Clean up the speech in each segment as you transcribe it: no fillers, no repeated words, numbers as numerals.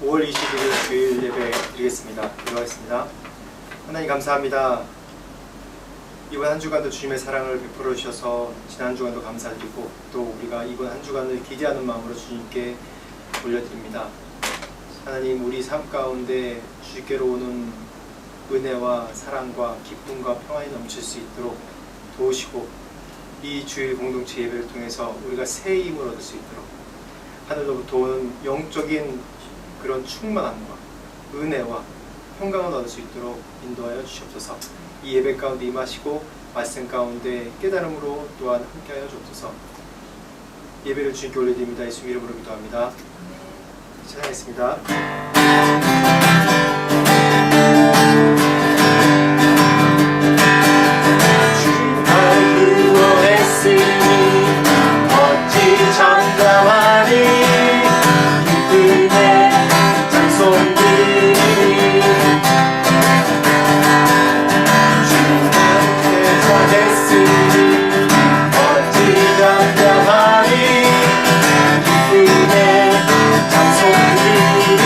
5월 21일 주일 예배 드리겠습니다. 기도하겠습니다. 하나님 감사합니다. 이번 한 주간도 주님의 사랑을 베풀어 주셔서 지난 한 주간도 감사드리고 또 우리가 이번 한 주간을 기대하는 마음으로 주님께 올려드립니다. 하나님, 우리 삶 가운데 주께로 오는 은혜와 사랑과 기쁨과 평안이 넘칠 수 있도록 도우시고 이 주일 공동체 예배를 통해서 우리가 새 힘을 얻을 수 있도록 하늘로부터 오는 영적인 그런 충만함과 은혜와 평강을 얻을 수 있도록 인도하여 주시옵소서. 이 예배 가운데 임하시고 말씀 가운데 깨달음으로 또한 함께하여 주옵소서. 예배를 주님께 올려드립니다. 예수 이름으로 기도합니다. 찬양하겠습니다. 주님 날 구원했으니 어찌 장담하리. 기쁨의 찬송드리니 주님 나를 구원했으니 어찌 장담하리. 기쁨의 찬송드리니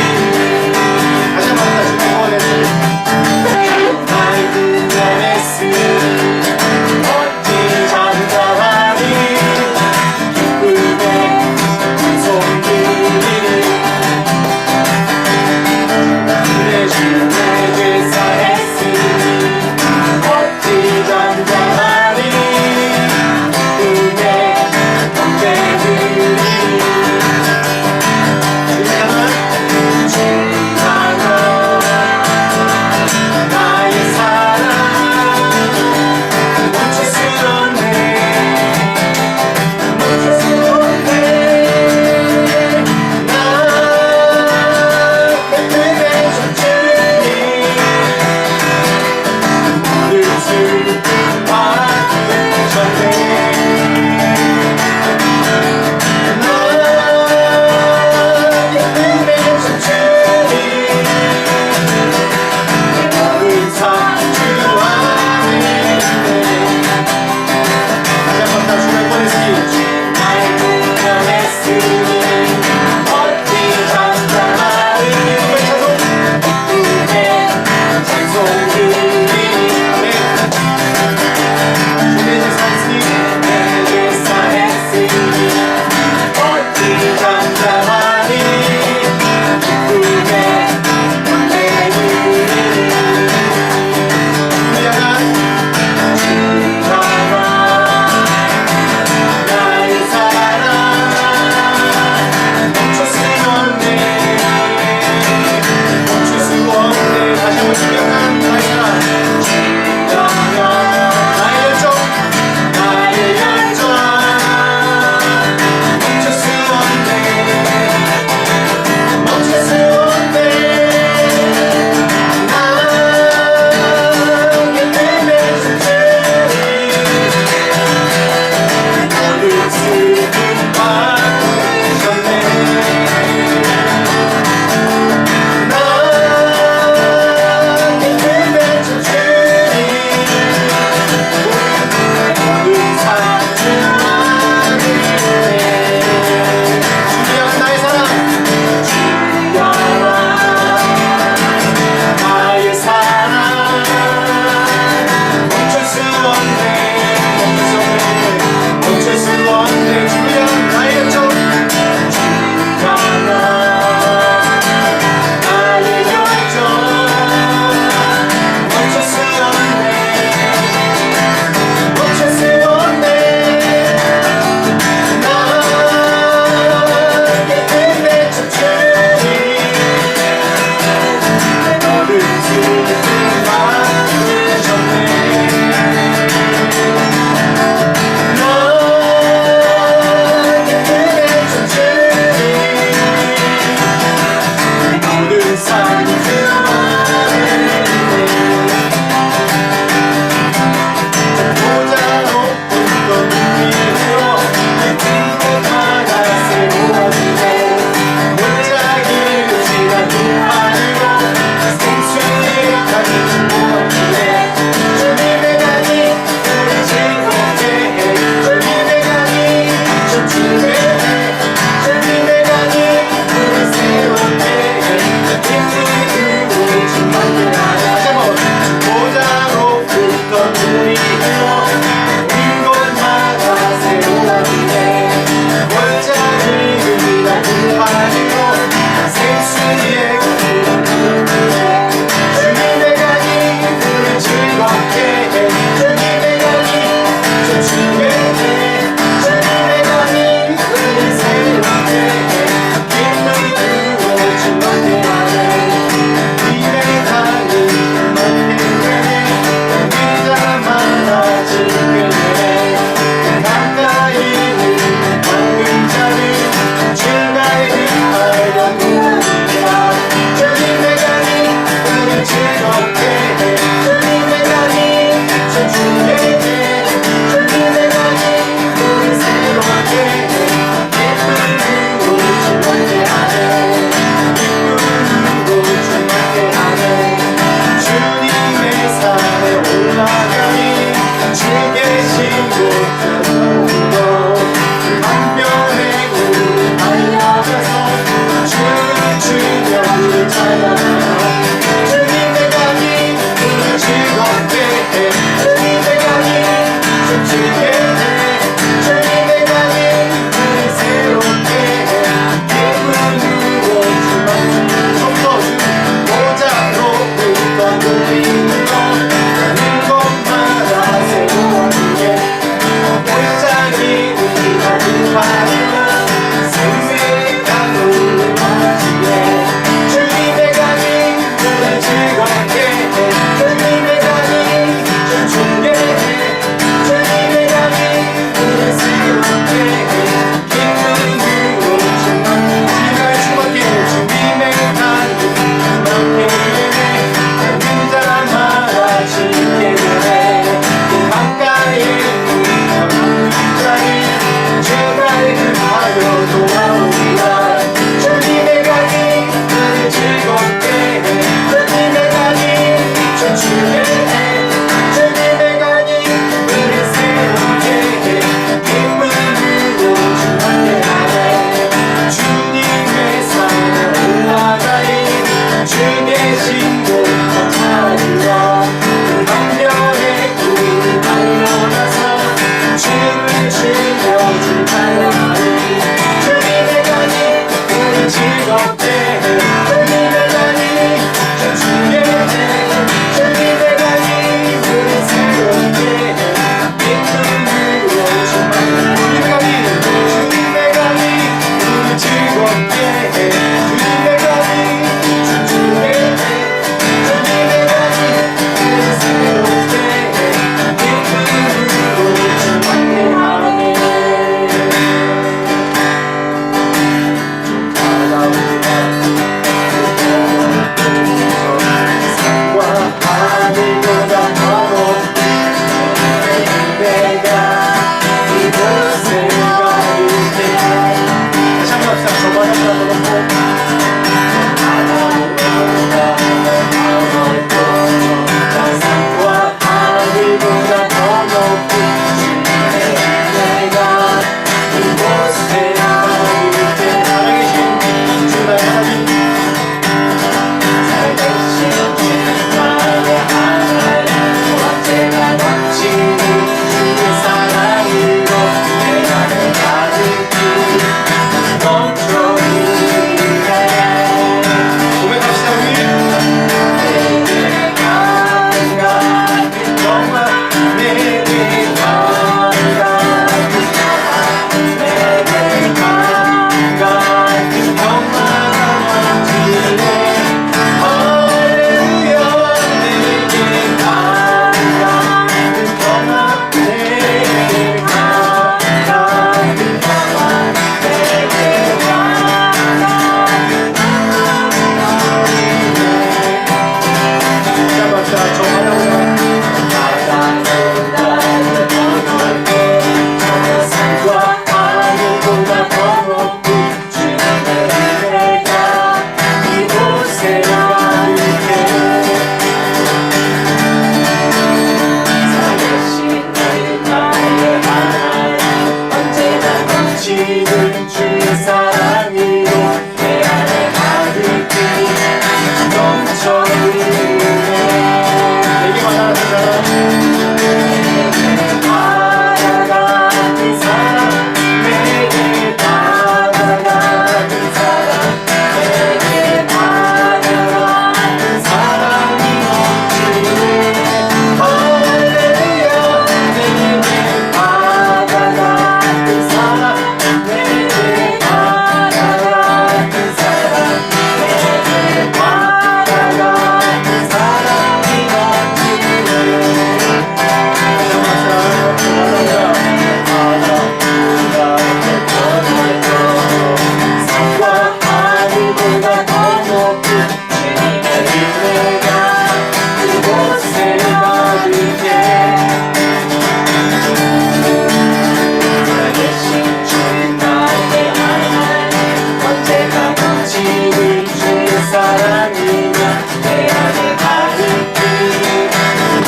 내 안에 가득히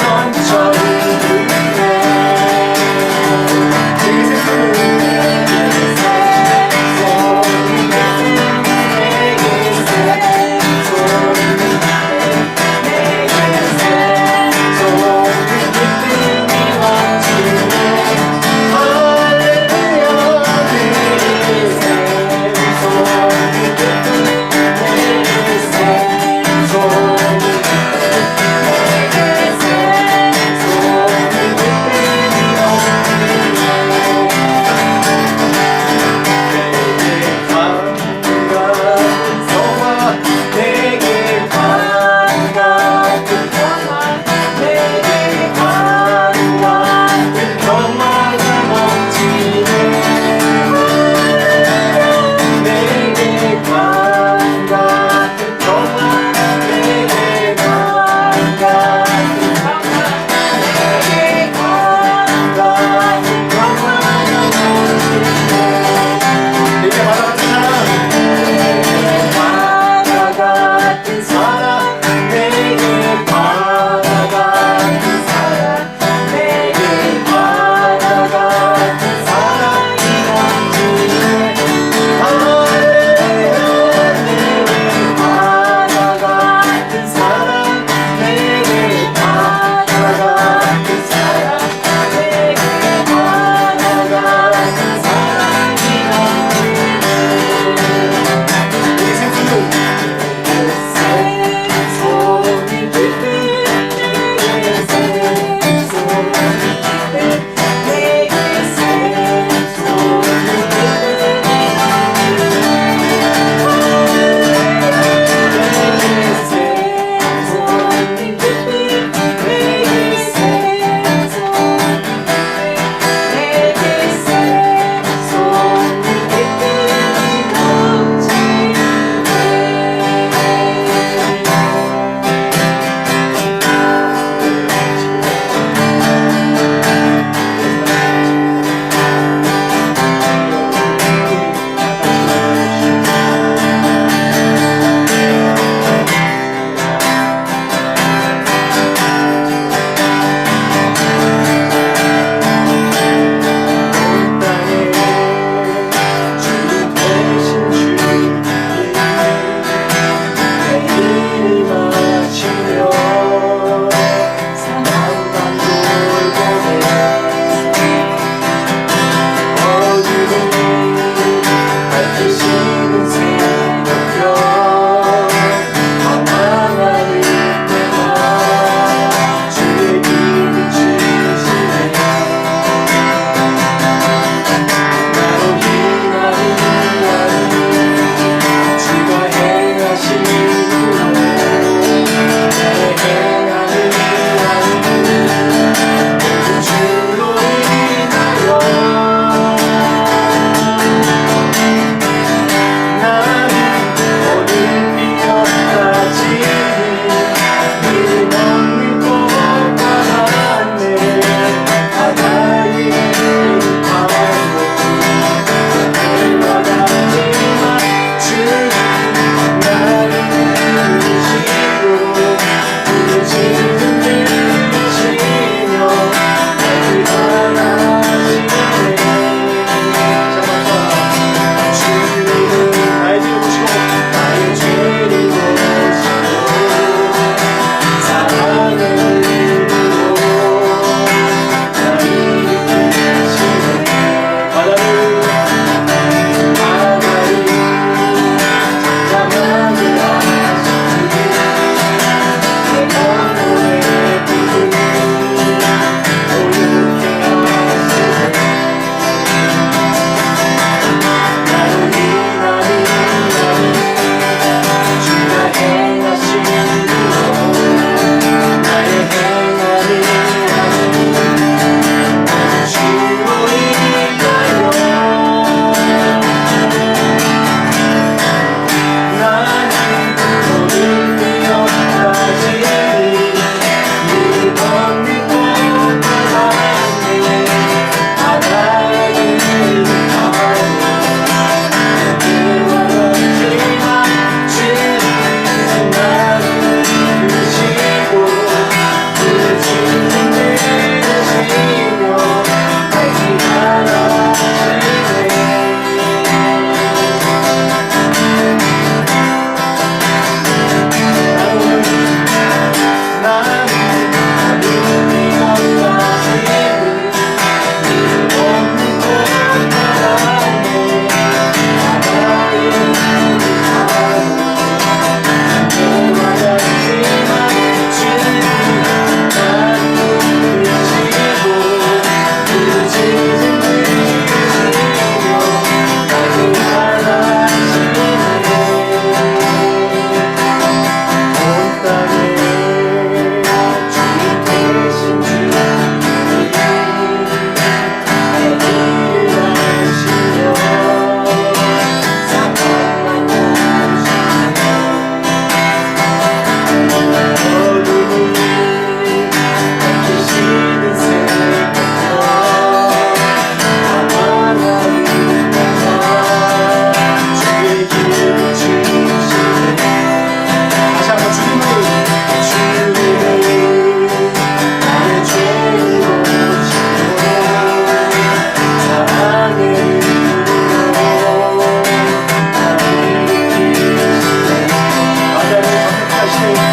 넘쳐 흐르네. 내게 샘 나는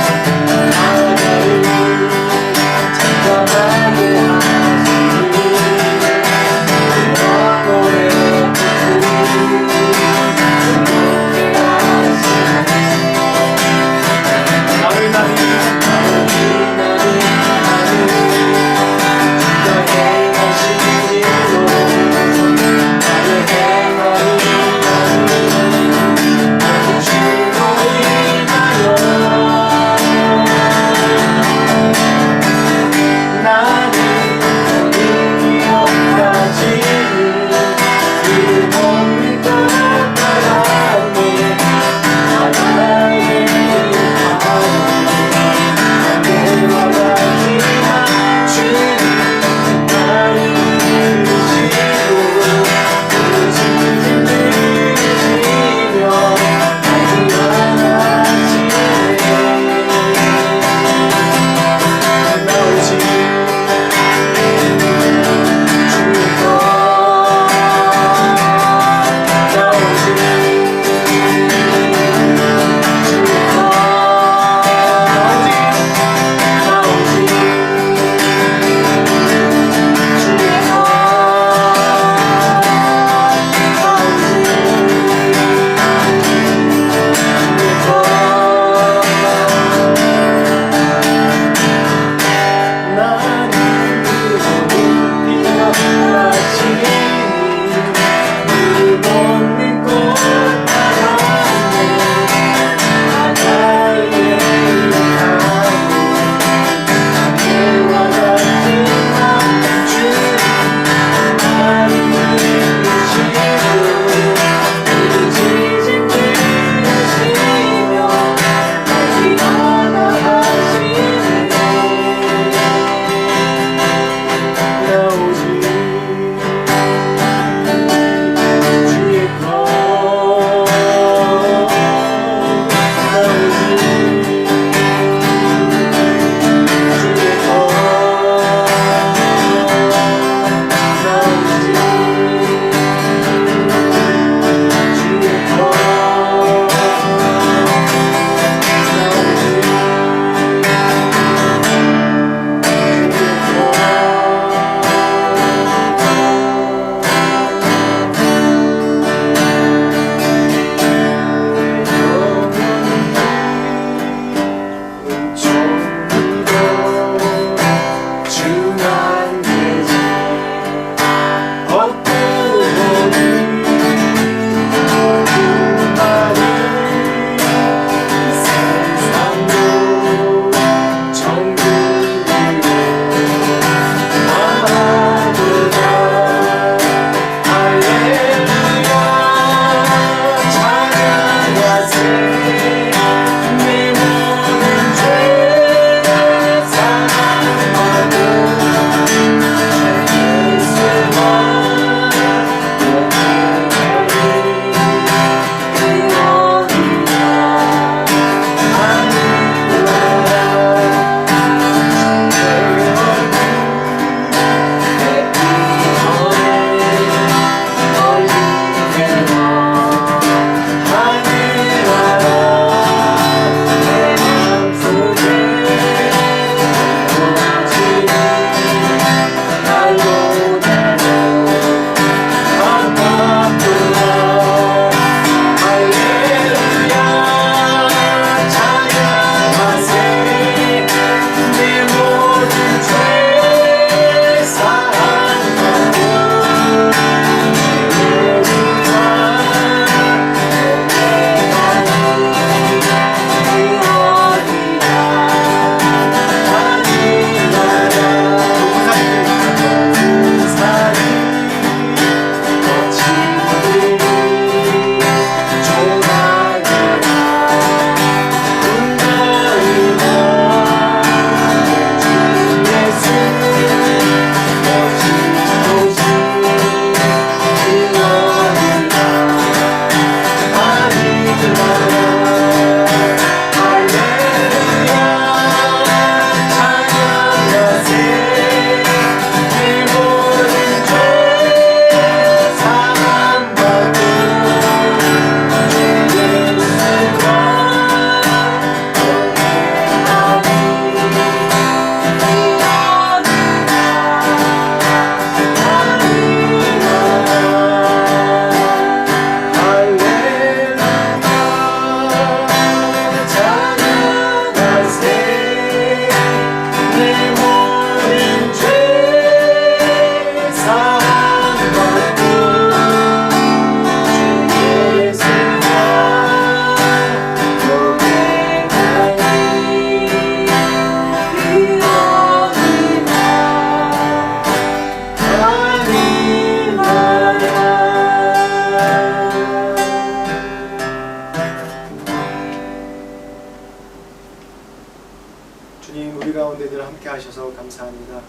주님 우리 가운데 늘 함께 하셔서 감사합니다.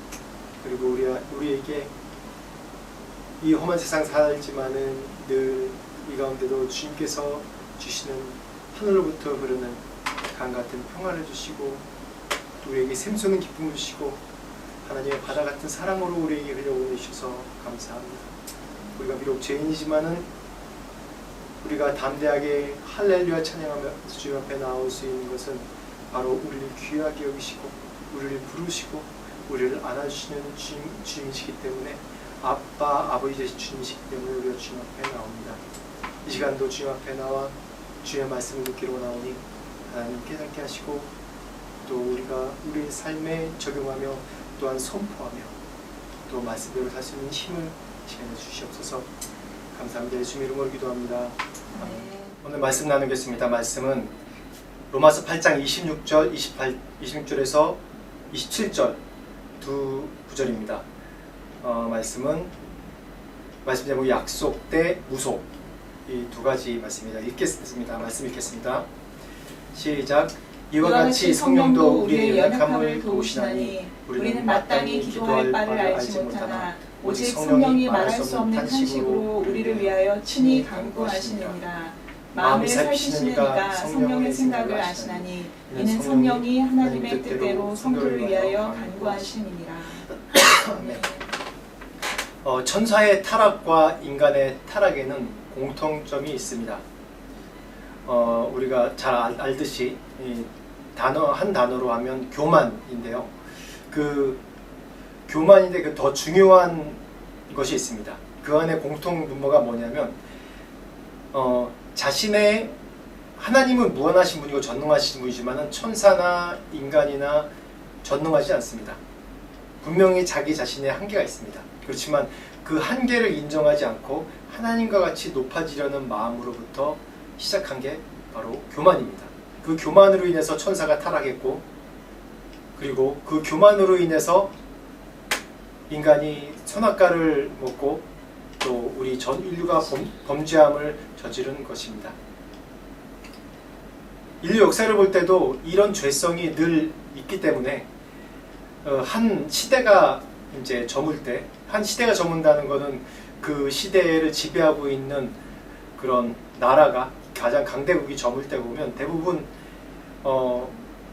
그리고 우리에게 이 험한 세상 살지만은 늘 이 가운데도 주님께서 주시는 하늘로부터 흐르는 강 같은 평안을 주시고 또 우리에게 샘솟는 기쁨을 주시고 하나님의 바다 같은 사랑으로 우리에게 흘려보내주셔서 감사합니다. 우리가 비록 죄인이지만은 우리가 담대하게 할렐루야 찬양하면서 주님 앞에 나올 수 있는 것은 바로 우리를 귀하게 여기시고 우리를 부르시고 우리를 안아주시는 주님이시기 때문에 아버지 되신 주님이시기 때문에 우리가 주님 앞에 나옵니다. 이 시간도 주님 앞에 나와 주의 말씀을 듣기로 나오니 하나님 깨닫게 하시고 또 우리가 우리의 삶에 적용하며 또한 선포하며 또 말씀대로 살 수 있는 힘을 시간에 주시옵소서. 감사합니다. 예수님 이름으로 기도합니다. 오늘 말씀 나누겠습니다. 말씀은 로마서 8장 26절, 26절에서 27절 두 구절입니다. 말씀 제목이 약속 대 무속, 이 두 가지 말씀입니다. 읽겠습니다. 말씀 읽겠습니다. 시작. 이와 같이 성령도 우리의 연약함을 도우시나니 우리는 마땅히 기도할 바를 알지 못하나 오직 성령이 말할 수 없는 탄식으로 우리를 위하여 친히 간구하시느니라. 마음을 살피시는 이가 성령의 생각을 아시나니 이는 성령이 하나님의 뜻대로 성도를 위하여 간구하시느니라. 천사의 타락과 인간의 타락에는 공통점이 있습니다. 우리가 잘 알듯이 한 단어로 하면 교만인데요. 그 교만인데 그 더 중요한 것이 있습니다. 그 안에 공통 분모가 뭐냐면 자신의 하나님은 무한하신 분이고 전능하신 분이지만 천사나 인간이나 전능하지 않습니다. 분명히 자기 자신의 한계가 있습니다. 그렇지만 그 한계를 인정하지 않고 하나님과 같이 높아지려는 마음으로부터 시작한 게 바로 교만입니다. 그 교만으로 인해서 천사가 타락했고 그리고 그 교만으로 인해서 인간이 선악과를 먹고 또 우리 전 인류가 범죄함을 저지른 것입니다. 인류 역사를 볼 때도 이런 죄성이 늘 있기 때문에 한 시대가 이제 저물 때, 한 시대가 저문다는 것은 그 시대를 지배하고 있는 그런 나라가 가장 강대국이 저물 때 보면 대부분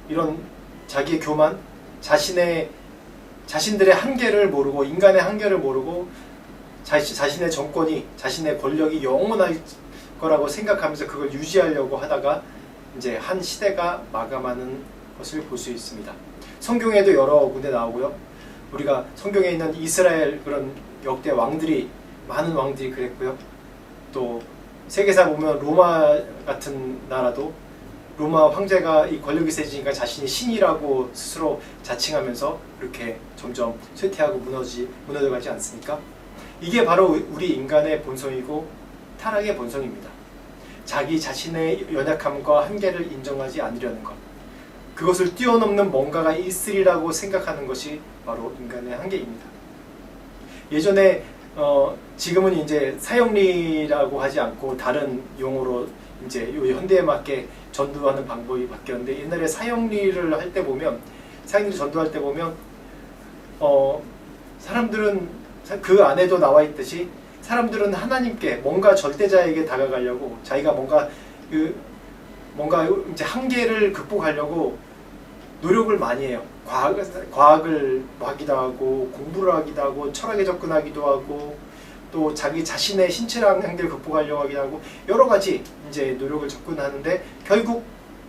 이런 자기의 교만, 자신들의 한계를 모르고 인간의 한계를 모르고 자신의 정권이, 자신의 권력이 영원할 거라고 생각하면서 그걸 유지하려고 하다가 이제 한 시대가 마감하는 것을 볼 수 있습니다. 성경에도 여러 군데 나오고요. 우리가 성경에 있는 이스라엘 그런 역대 왕들이, 많은 왕들이 그랬고요. 또 세계사 보면 로마 같은 나라도 로마 황제가 이 권력이 세지니까 자신이 신이라고 스스로 자칭하면서 그렇게 점점 쇠퇴하고 무너져가지 않습니까? 이게 바로 우리 인간의 본성이고 타락의 본성입니다. 자기 자신의 연약함과 한계를 인정하지 않으려는 것, 그것을 뛰어넘는 뭔가가 있으리라고 생각하는 것이 바로 인간의 한계입니다. 예전에 지금은 이제 사형리라고 하지 않고 다른 용어로 이제 현대에 맞게 전도하는 방법이 바뀌었는데, 옛날에 사형리를 할 때 보면, 사형리를 전도할 때 보면 사람들은 그 안에도 나와 있듯이 사람들은 하나님께 뭔가 절대자에게 다가가려고 자기가 뭔가 이제 한계를 극복하려고 노력을 많이 해요. 과학을 하기도 하고 공부를 하기도 하고 철학에 접근하기도 하고 또 자기 자신의 신체랑 한계를 극복하려고 하기도 하고 여러 가지 이제 노력을 접근하는데 결국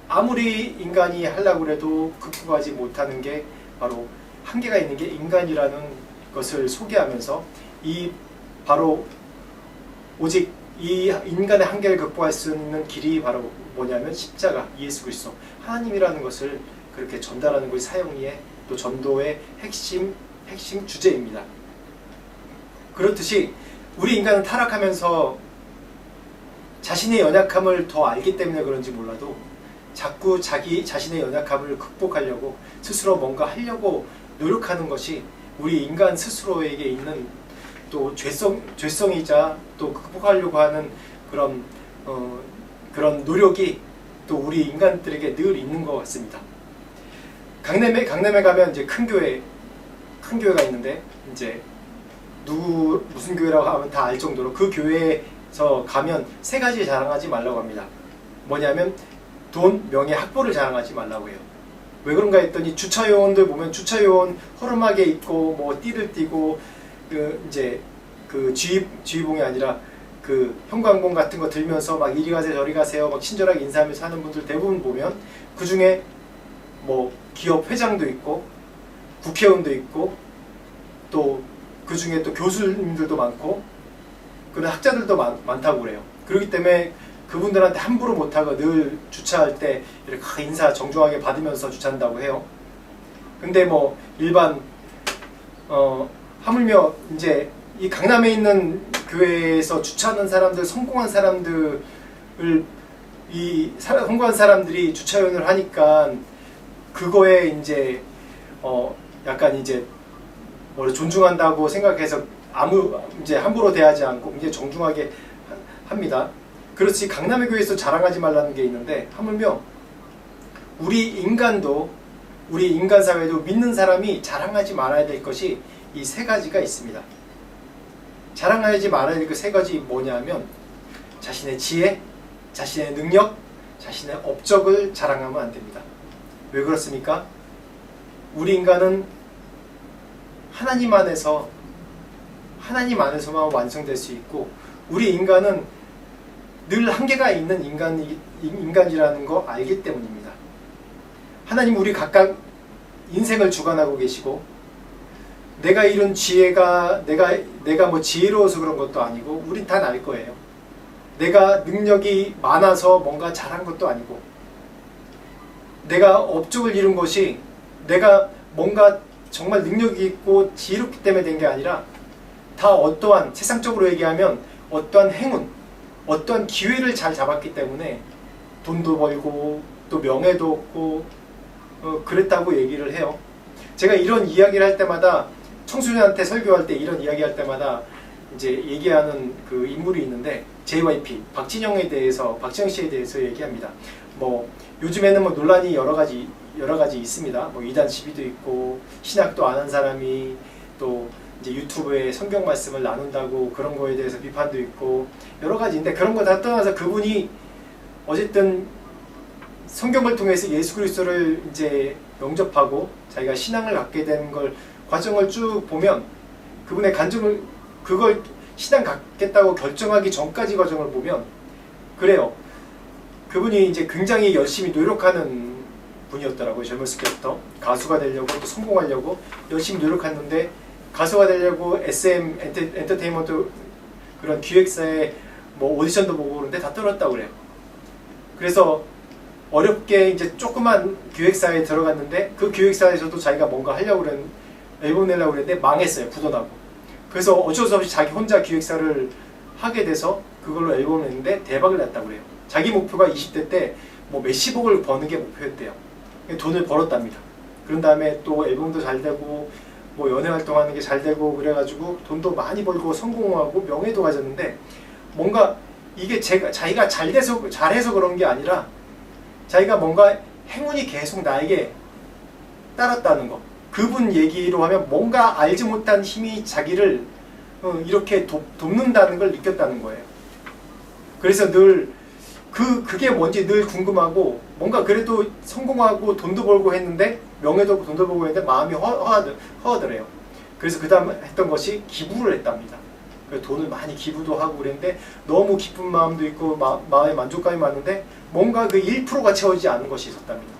아무리 인간이 하려고 해도 극복하지 못하는 게 바로 한계가 있는 게 인간이라는 것을 소개하면서 바로 오직 이 인간의 한계를 극복할 수 있는 길이 바로 뭐냐면 십자가, 예수 그리스도, 하나님이라는 것을 그렇게 전달하는 것이 사형리의 또 전도의 핵심 주제입니다. 그렇듯이 우리 인간은 타락하면서 자신의 연약함을 더 알기 때문에 그런지 몰라도 자꾸 자기 자신의 연약함을 극복하려고 스스로 뭔가 하려고 노력하는 것이 우리 인간 스스로에게 있는 또 죄성이자 또 극복하려고 하는 그런 노력이 또 우리 인간들에게 늘 있는 것 같습니다. 강남에 가면 이제 큰 교회가 있는데 이제 무슨 교회라고 하면 다 알 정도로 그 교회에서 가면 세 가지 자랑하지 말라고 합니다. 뭐냐면 돈, 명예, 학벌을 자랑하지 말라고 해요. 왜 그런가 했더니 주차요원들 보면 주차요원 허름하게 입고 뭐 띠를 띠고 이제 지휘봉이 아니라 그 형광봉 같은 거 들면서 막 이리 가세요 저리 가세요 막 친절하게 인사하면서 하는 분들 대부분 보면 그 중에 뭐 기업 회장도 있고 국회의원도 있고 또 그 중에 또 교수님들도 많고 그런 학자들도 많다고 그래요. 그렇기 때문에 그분들한테 함부로 못하고 늘 주차할 때 이렇게 인사 정중하게 받으면서 주차한다고 해요. 근데 뭐 일반 하물며 이제 이 강남에 있는 교회에서 주차하는 사람들, 성공한 사람들을 성공한 사람들이 주차요원을 하니까 그거에 이제 약간 이제 존중한다고 생각해서 이제 함부로 대하지 않고 굉장히 정중하게 합니다. 그렇지 강남의 교회에서 자랑하지 말라는 게 있는데 하물며 우리 인간 사회도 믿는 사람이 자랑하지 말아야 될 것이 이 세 가지가 있습니다. 자랑하지 말아야 될 그 세 가지 뭐냐면 자신의 지혜, 자신의 능력, 자신의 업적을 자랑하면 안 됩니다. 왜 그렇습니까? 우리 인간은 하나님 안에서만 완성될 수 있고 우리 인간은 늘 한계가 있는 인간이라는 거 알기 때문입니다. 하나님 우리 각각 인생을 주관하고 계시고 내가 이룬 지혜가 내가 뭐 지혜로워서 그런 것도 아니고 우린 다 알 거예요. 내가 능력이 많아서 뭔가 잘한 것도 아니고 내가 업적을 이룬 것이 내가 뭔가 정말 능력이 있고 지혜롭기 때문에 된 게 아니라 다 어떠한 세상적으로 얘기하면 어떠한 행운, 어떠한 기회를 잘 잡았기 때문에 돈도 벌고 또 명예도 얻고 그랬다고 얘기를 해요. 제가 이런 이야기를 할 때마다 청소년한테 설교할 때 이런 이야기 할 때마다 이제 얘기하는 그 인물이 있는데 JYP 박진영 씨에 대해서 얘기합니다. 뭐 요즘에는 뭐 논란이 여러 가지 있습니다. 뭐 이단 시비도 있고 신학도 안 한 사람이 또 이제 유튜브에 성경 말씀을 나눈다고 그런 거에 대해서 비판도 있고 여러 가지인데 그런 거 다 떠나서 그분이 어쨌든 성경을 통해서 예수 그리스도를 이제 영접하고 자기가 신앙을 갖게 된 걸 과정을 쭉 보면 그분의 그걸 신앙 갖겠다고 결정하기 전까지 과정을 보면 그래요. 그분이 이제 굉장히 열심히 노력하는 분이었더라고요. 젊었을 때부터 가수가 되려고 또 성공하려고 열심히 노력했는데 가수가 되려고 SM 엔터테인먼트 그런 기획사에 뭐 오디션도 보고 그러는데 다 떨어졌다고 그래요. 그래서 어렵게 이제 조그만 기획사에 들어갔는데 그 기획사에서도 자기가 뭔가 하려고 앨범 내려고 그랬는데 망했어요. 부도나고. 그래서 어쩔 수 없이 자기 혼자 기획사를 하게 돼서 그걸로 앨범을 냈는데 대박을 났다고 그래요. 자기 목표가 20대 때 뭐 몇십억을 버는 게 목표였대요. 돈을 벌었답니다. 그런 다음에 또 앨범도 잘 되고 뭐 연애 활동하는 게 잘 되고 그래가지고 돈도 많이 벌고 성공하고 명예도 가졌는데 뭔가 이게 자기가 잘해서 그런 게 아니라 자기가 뭔가 행운이 계속 나에게 따랐다는 거. 그분 얘기로 하면 뭔가 알지 못한 힘이 자기를 이렇게 돕는다는 걸 느꼈다는 거예요. 그래서 늘 그게 뭔지 늘 궁금하고 뭔가 그래도 성공하고 돈도 벌고 했는데 명예도 없고 돈도 벌고 했는데 마음이 허하더래요. 그래서 그 다음 했던 것이 기부를 했답니다. 그래서 돈을 많이 기부도 하고 그랬는데 너무 기쁜 마음도 있고 마음의 만족감이 많은데 뭔가 그 1%가 채워지지 않은 것이 있었답니다.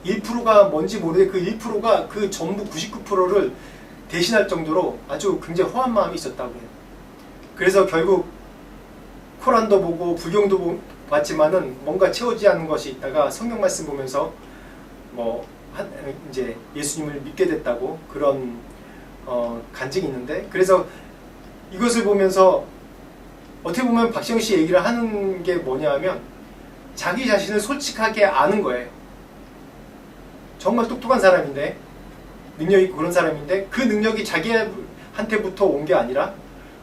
1%가 뭔지 모르는데 그 1%가 그 전부 99%를 대신할 정도로 아주 굉장히 허한 마음이 있었다고 해요. 그래서 결국 코란도 보고 불경도 봤지만은 뭔가 채워지지 않는 것이 있다가 성경 말씀 보면서 이제 예수님을 믿게 됐다고 그런 간증이 있는데 그래서 이것을 보면서 어떻게 보면 박시영 씨 얘기를 하는 게 뭐냐면 자기 자신을 솔직하게 아는 거예요. 정말 똑똑한 사람인데 능력 있고 그런 사람인데 그 능력이 자기한테부터 온 게 아니라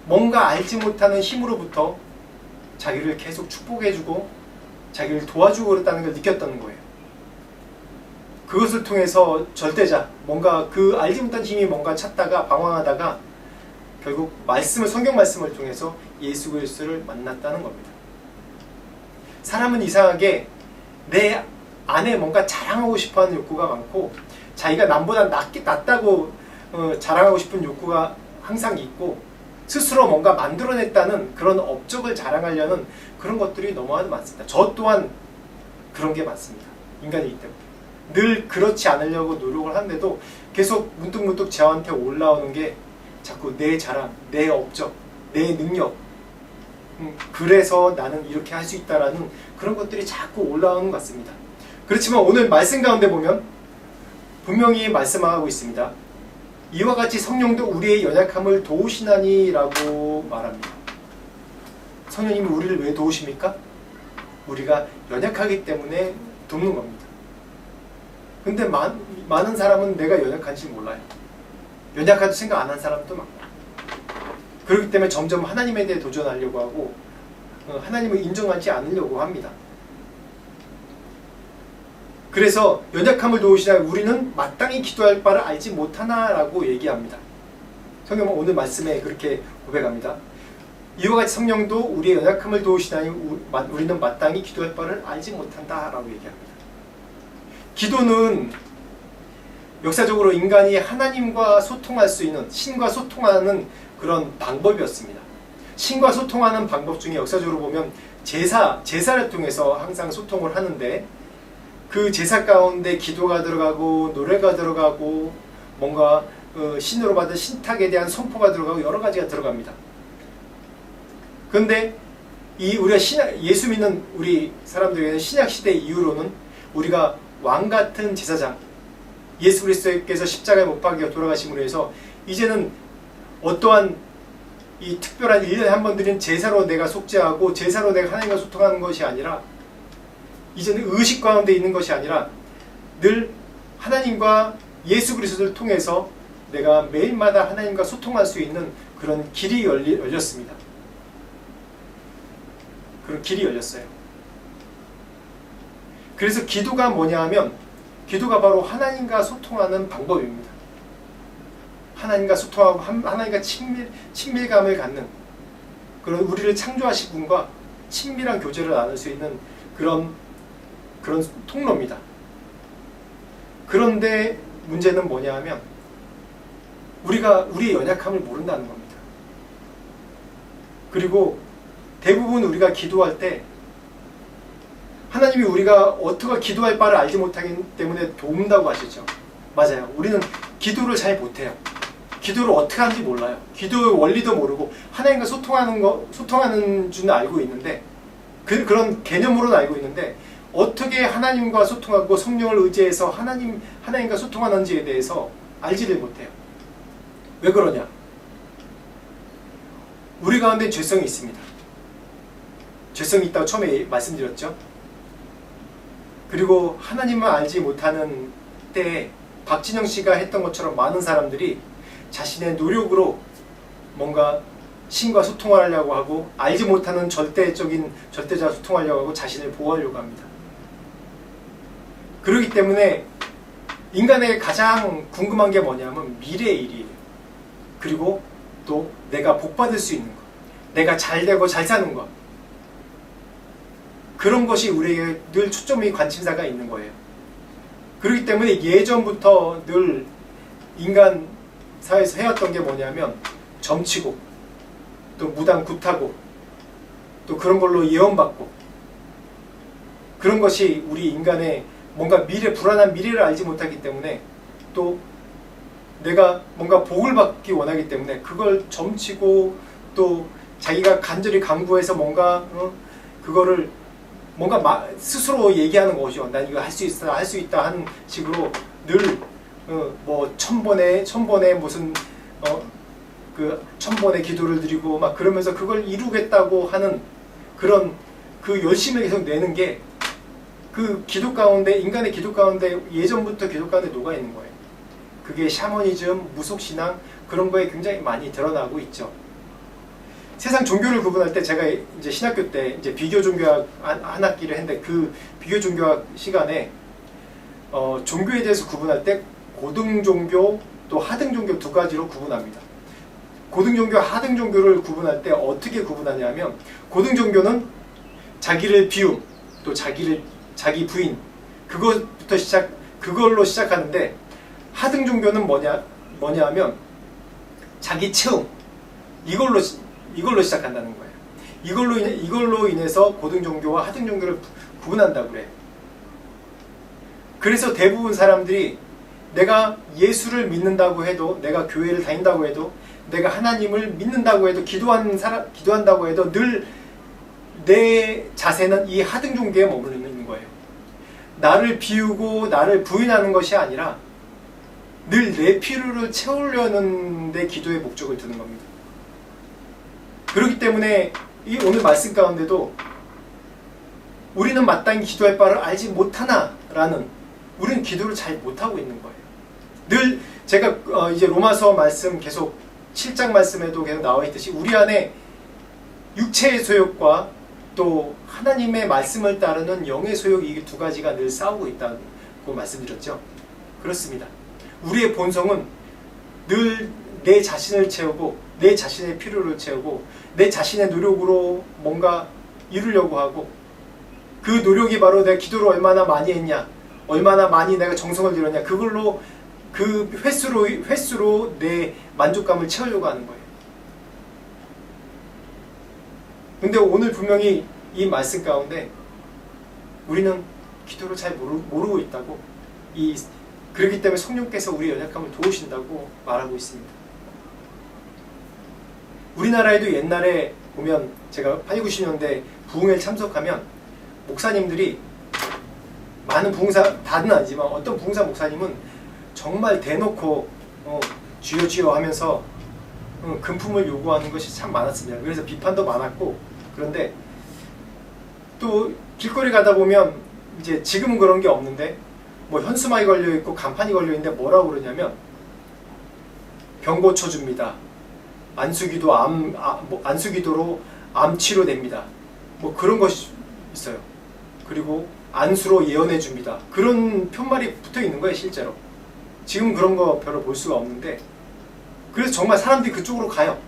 뭔가 알지 못하는 힘으로부터 자기를 계속 축복해주고 자기를 도와주고 그랬다는 걸 느꼈다는 거예요. 그것을 통해서 절대자, 뭔가 그 알지 못한 힘이 뭔가 찾다가 방황하다가 결국 성경 말씀을 통해서 예수 그리스도를 만났다는 겁니다. 사람은 이상하게 내 안에 뭔가 자랑하고 싶어하는 욕구가 많고 자기가 남보다 낫다고 자랑하고 싶은 욕구가 항상 있고 스스로 뭔가 만들어냈다는 그런 업적을 자랑하려는 그런 것들이 너무나도 많습니다. 저 또한 그런 게 많습니다. 인간이기 때문에. 늘 그렇지 않으려고 노력을 하는데도 계속 문득문득 저한테 올라오는 게 자꾸 내 자랑, 내 업적, 내 능력, 그래서 나는 이렇게 할 수 있다라는 그런 것들이 자꾸 올라오는 것 같습니다. 그렇지만 오늘 말씀 가운데 보면 분명히 말씀하고 있습니다. 이와 같이 성령도 우리의 연약함을 도우시나니 라고 말합니다. 성령님이 우리를 왜 도우십니까? 우리가 연약하기 때문에 돕는 겁니다. 근데 많은 사람은 내가 연약한지 몰라요. 연약하다고 생각 안 한 사람도 많고, 그렇기 때문에 점점 하나님에 대해 도전하려고 하고 하나님을 인정하지 않으려고 합니다. 그래서 연약함을 도우시나 우리는 마땅히 기도할 바를 알지 못하나라고 얘기합니다. 성경은 오늘 말씀에 그렇게 고백합니다. 이와 같이 성령도 우리의 연약함을 도우시나니 우리는 마땅히 기도할 바를 알지 못한다라고 얘기합니다. 기도는 역사적으로 인간이 하나님과 소통할 수 있는, 신과 소통하는 그런 방법이었습니다. 신과 소통하는 방법 중에 역사적으로 보면 제사를 통해서 항상 소통을 하는데, 그 제사 가운데 기도가 들어가고 노래가 들어가고 뭔가 신으로 받은 신탁에 대한 선포가 들어가고 여러 가지가 들어갑니다. 그런데 우리가 예수 믿는 우리 사람들에게는 신약 시대 이후로는 우리가 왕 같은 제사장, 예수 그리스도께서 십자가에 못 박혀 돌아가심으로 해서 이제는 어떠한 이 특별한 1년에 한 번 드린 제사로 내가 속죄하고 제사로 내가 하나님과 소통하는 것이 아니라, 이제는 의식 가운데 있는 것이 아니라 늘 하나님과 예수 그리스도를 통해서 내가 매일마다 하나님과 소통할 수 있는 그런 길이 열렸습니다. 그런 길이 열렸어요. 그래서 기도가 뭐냐 하면, 기도가 바로 하나님과 소통하는 방법입니다. 하나님과 소통하고 하나님과 친밀감을 갖는, 그런 우리를 창조하신 분과 친밀한 교제를 나눌 수 있는 그런 통로입니다. 그런데 문제는 뭐냐 하면 우리가 우리의 연약함을 모른다는 겁니다. 그리고 대부분 우리가 기도할 때 하나님이 우리가 어떻게 기도할 바를 알지 못하기 때문에 돕는다고 하시죠. 맞아요. 우리는 기도를 잘 못해요. 기도를 어떻게 하는지 몰라요. 기도의 원리도 모르고 하나님과 소통하는 줄은 알고 있는데, 그런 개념으로는 알고 있는데 어떻게 하나님과 소통하고 성령을 의지해서 하나님과 소통하는지에 대해서 알지를 못해요. 왜 그러냐? 우리 가운데 죄성이 있습니다. 죄성이 있다고 처음에 말씀드렸죠. 그리고 하나님을 알지 못하는 때에 박진영 씨가 했던 것처럼 많은 사람들이 자신의 노력으로 뭔가 신과 소통하려고 하고, 알지 못하는 절대자와 소통하려고 하고 자신을 보호하려고 합니다. 그렇기 때문에 인간에게 가장 궁금한 게 뭐냐면 미래의 일이에요. 그리고 또 내가 복받을 수 있는 것, 내가 잘되고 잘 사는 것, 그런 것이 우리에게 늘 초점이 관심사가 있는 거예요. 그렇기 때문에 예전부터 늘 인간 사회에서 해왔던 게 뭐냐면 점치고 또 무당 굿하고 또 그런 걸로 예언받고, 그런 것이 우리 인간의 뭔가 불안한 미래를 알지 못하기 때문에, 또 내가 뭔가 복을 받기 원하기 때문에 그걸 점치고 또 자기가 간절히 강구해서 뭔가 그거를 뭔가 스스로 얘기하는 거죠. 난 이거 할 수 있다, 할 수 있다 하는 식으로 늘 뭐 천번의 무슨 그 천번의 기도를 드리고 막 그러면서 그걸 이루겠다고 하는 그런 그 열심을 계속 내는 게 그 기도 가운데, 인간의 기도 가운데 예전부터 기도 가운데 녹아 있는 거예요. 그게 샤머니즘, 무속신앙 그런 거에 굉장히 많이 드러나고 있죠. 세상 종교를 구분할 때 제가 이제 신학교 때 이제 비교 종교학 한 학기를 했는데, 그 비교 종교학 시간에 종교에 대해서 구분할 때 고등종교 또 하등종교 두 가지로 구분합니다. 고등종교, 하등종교를 구분할 때 어떻게 구분하냐면 고등종교는 자기를 비움, 또 자기 부인 그걸로 시작하는데 하등종교는 뭐냐 하면 자기 체험 이걸로 시작한다는 거예요. 이걸로 인해서 고등종교와 하등종교를 구분한다고 그래요. 그래서 대부분 사람들이 내가 예수를 믿는다고 해도, 내가 교회를 다닌다고 해도, 내가 하나님을 믿는다고 해도, 기도한다고 해도 늘 내 자세는 이 하등종교에 머물러 있는 거예요. 나를 비우고 나를 부인하는 것이 아니라 늘 내 필요를 채우려는 데 기도의 목적을 두는 겁니다. 그렇기 때문에 이 오늘 말씀 가운데도 우리는 마땅히 기도할 바를 알지 못하나라는, 우리는 기도를 잘 못하고 있는 거예요. 늘 제가 이제 로마서 말씀 계속 7장 말씀에도 계속 나와 있듯이 우리 안에 육체의 소욕과 또 하나님의 말씀을 따르는 영의 소욕, 이 두 가지가 늘 싸우고 있다고 말씀드렸죠. 그렇습니다. 우리의 본성은 늘 내 자신을 채우고 내 자신의 필요를 채우고 내 자신의 노력으로 뭔가 이루려고 하고, 그 노력이 바로 내가 기도를 얼마나 많이 했냐, 얼마나 많이 내가 정성을 들였냐, 그걸로 그 횟수로 내 만족감을 채우려고 하는 거예요. 근데 오늘 분명히 이 말씀 가운데 우리는 기도를 잘 모르고 있다고, 그렇기 때문에 성령께서 우리의 연약함을 도우신다고 말하고 있습니다. 우리나라에도 옛날에 보면 제가 80, 90년대 부흥회에 참석하면 목사님들이 많은 다는 아니지만 어떤 부흥사 목사님은 정말 대놓고 주여 주여 하면서 금품을 요구하는 것이 참 많았습니다. 그래서 비판도 많았고, 그런데 또 길거리 가다 보면 이제 지금은 그런 게 없는데 뭐 현수막이 걸려 있고 간판이 걸려 있는데 뭐라고 그러냐면 경고 쳐줍니다. 안수기도로 암 치료됩니다. 뭐 그런 것이 있어요. 그리고 안수로 예언해 줍니다. 그런 편말이 붙어 있는 거예요, 실제로. 지금 그런 거 별로 볼 수가 없는데, 그래서 정말 사람들이 그쪽으로 가요.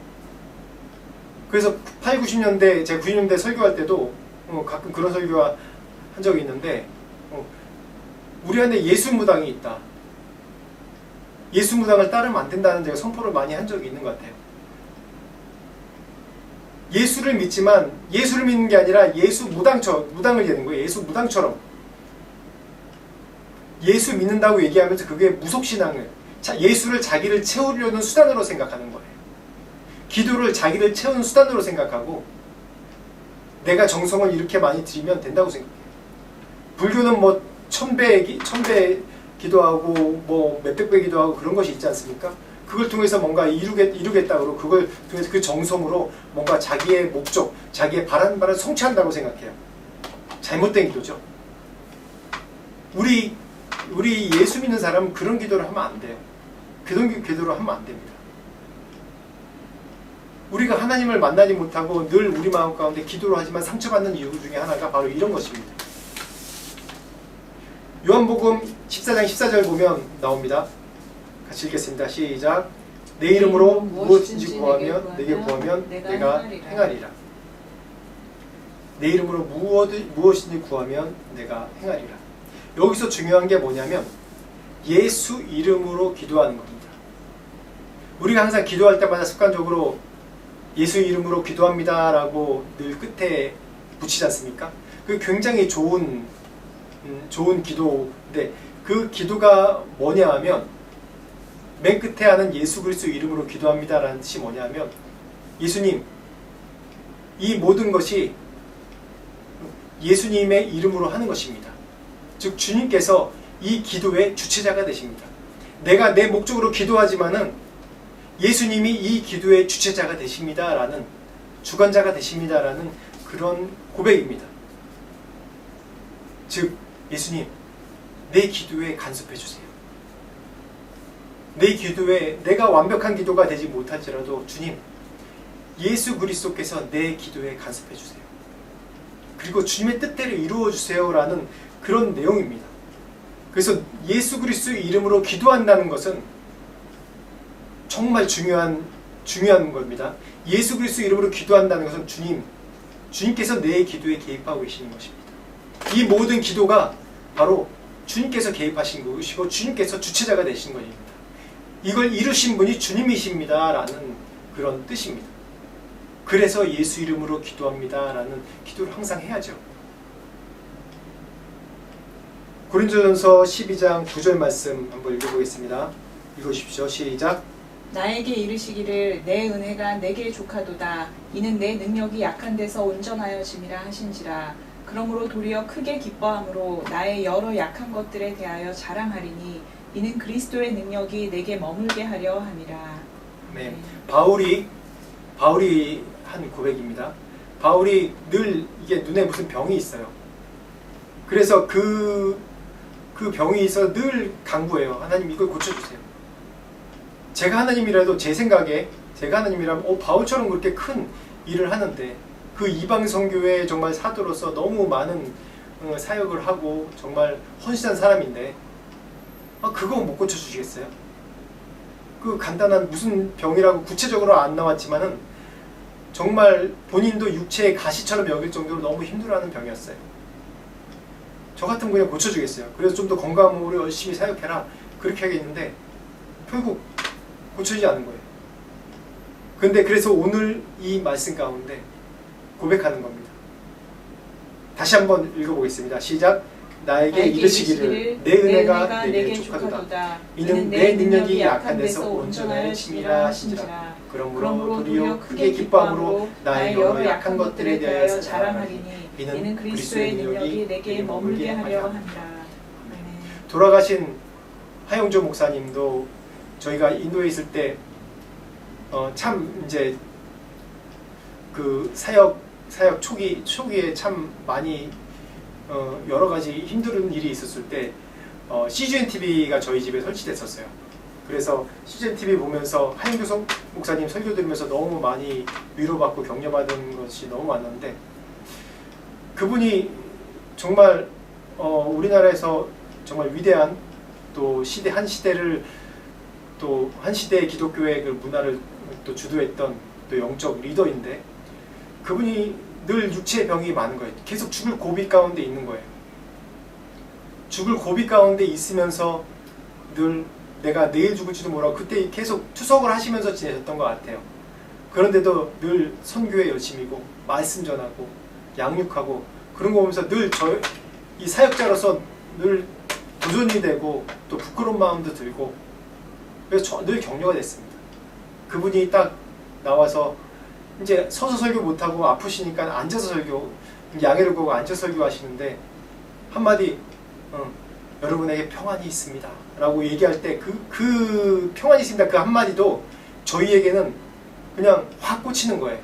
그래서 8, 90년대, 제가 90년대 설교할 때도 가끔 그런 설교한 적이 있는데, 우리 안에 예수무당이 있다. 예수무당을 따르면 안 된다는 제가 선포를 많이 한 적이 있는 것 같아요. 예수를 믿지만 예수를 믿는 게 아니라 무당을 되는 거예요. 예수 무당처럼. 예수 믿는다고 얘기하면서 그게 무속신앙을, 예수를 자기를 채우려는 수단으로 생각하는 거예요. 기도를 자기를 채우는 수단으로 생각하고 내가 정성을 이렇게 많이 들이면 된다고 생각해요. 불교는 뭐 1000배 기도하고 뭐 몇백 배 기도하고 그런 것이 있지 않습니까? 그걸 통해서 뭔가 이루겠다고, 그걸 통해서 그 정성으로 뭔가 자기의 목적, 자기의 바라는 바를 성취한다고 생각해요. 잘못된 기도죠. 우리 예수 믿는 사람은 그런 기도를 하면 안 돼요. 그런 기도를 하면 안 됩니다. 우리가 하나님을 만나지 못하고 늘 우리 마음 가운데 기도를 하지만 상처받는 이유 중에 하나가 바로 이런 것입니다. 요한복음 14장 14절 보면 나옵니다. 같이 읽겠습니다. 시작. 내 이름으로 무엇인지 구하면 내게 구하면 내가 행하리라. 내 이름으로 무엇인지 구하면 내가 행하리라. 여기서 중요한 게 뭐냐면 예수 이름으로 기도하는 겁니다. 우리가 항상 기도할 때마다 습관적으로 예수 이름으로 기도합니다 라고 늘 끝에 붙이지 않습니까? 그 굉장히 좋은 기도인데, 그 기도가 뭐냐 하면 맨 끝에 하는 예수 그리스도 이름으로 기도합니다 라는 뜻이 뭐냐 하면, 예수님, 이 모든 것이 예수님의 이름으로 하는 것입니다. 즉 주님께서 이 기도의 주체자가 되십니다. 내가 내 목적으로 기도하지만은 예수님이 이 기도의 주체자가 되십니다 라는, 주관자가 되십니다 라는 그런 고백입니다. 즉 예수님, 내 기도에 간섭해 주세요. 내 기도에, 내가 완벽한 기도가 되지 못할지라도 주님, 예수 그리스도께서 내 기도에 간섭해 주세요. 그리고 주님의 뜻대로 이루어 주세요 라는 그런 내용입니다. 그래서 예수 그리스도의 이름으로 기도한다는 것은 정말 중요한 겁니다. 예수 그리스도의 이름으로 기도한다는 것은 주님께서 내 기도에 개입하고 계시는 것입니다. 이 모든 기도가 바로 주님께서 개입하신 것이고 주님께서 주체자가 되신 것입니다. 이걸 이루신 분이 주님이십니다 라는 그런 뜻입니다. 그래서 예수 이름으로 기도합니다 라는 기도를 항상 해야죠. 고린도전서 12장 9절 말씀 한번 읽어보겠습니다. 읽으십시오. 시작. 나에게 이르시기를 내 은혜가 내게 족하도다. 이는 내 능력이 약한 데서 온전하여짐이라 하신지라. 그러므로 도리어 크게 기뻐함으로 나의 여러 약한 것들에 대하여 자랑하리니 이는 그리스도의 능력이 내게 머물게 하려 함이라. 네. 바울이 한 고백입니다. 바울이 늘 이게 눈에 무슨 병이 있어요. 그래서 그 병이 있어 늘 강구해요. 하나님 이걸 고쳐주세요. 제가 하나님이라도 제 생각에 제가 하나님이라면 바울처럼 그렇게 큰 일을 하는데 그 이방 선교회 정말 사도로서 너무 많은 사역을 하고 정말 헌신한 사람인데 그거 못 고쳐주시겠어요? 그 간단한 무슨 병이라고 구체적으로 안 나왔지만은 정말 본인도 육체의 가시처럼 여길 정도로 너무 힘들어하는 병이었어요. 저 같으면 그냥 고쳐주겠어요. 그래서 좀 더 건강으로 열심히 사역해라 그렇게 하겠는데 결국 고쳐지지 않은 거예요. 근데 그래서 오늘 이 말씀 가운데 고백하는 겁니다. 다시 한번 읽어보겠습니다. 시작. 나에게 이르시기를 내 은혜가 내게 족하도다. 이는 내 능력이 약한 데서 온전하여짐이라 하신지라. 그러므로 도리어 크게 기뻐함으로 나의 여러 약한 것들에 대하여 자랑하리니 이는 그리스도의 능력이 내게 머물게 하려 함이라. 돌아가신 하영조 목사님도 저희가 인도에 있을 때 참 이제 그 사역 초기에 참 많이 여러 가지 힘든 일이 있었을 때 CGN TV가 저희 집에 설치됐었어요. 그래서 CGN TV 보면서 하영조 목사님 설교 들으면서 너무 많이 위로받고 격려받은 것이 너무 많았는데 그분이 정말 우리나라에서 정말 위대한 또 한 시대의 기독교의 그 문화를 또 주도했던 또 영적 리더인데 그분이 늘 육체의 병이 많은 거예요. 계속 죽을 고비 가운데 있는 거예요. 죽을 고비 가운데 있으면서 늘 내가 내일 죽을지도 모르고 그때 계속 투석을 하시면서 지내셨던 것 같아요. 그런데도 늘 선교에 열심이고 말씀 전하고 양육하고 그런 거 보면서 늘 이 사역자로서 늘 도전이 되고 또 부끄러운 마음도 들고 그래서 늘 격려가 됐습니다. 그분이 딱 나와서 이제 서서 설교 못하고 아프시니까 앉아서 설교, 양해를 구하고 앉아서 설교하시는데 한마디 여러분에게 평안이 있습니다 라고 얘기할 때 그 평안이 있습니다 그 한마디도 저희에게는 그냥 확 꽂히는 거예요.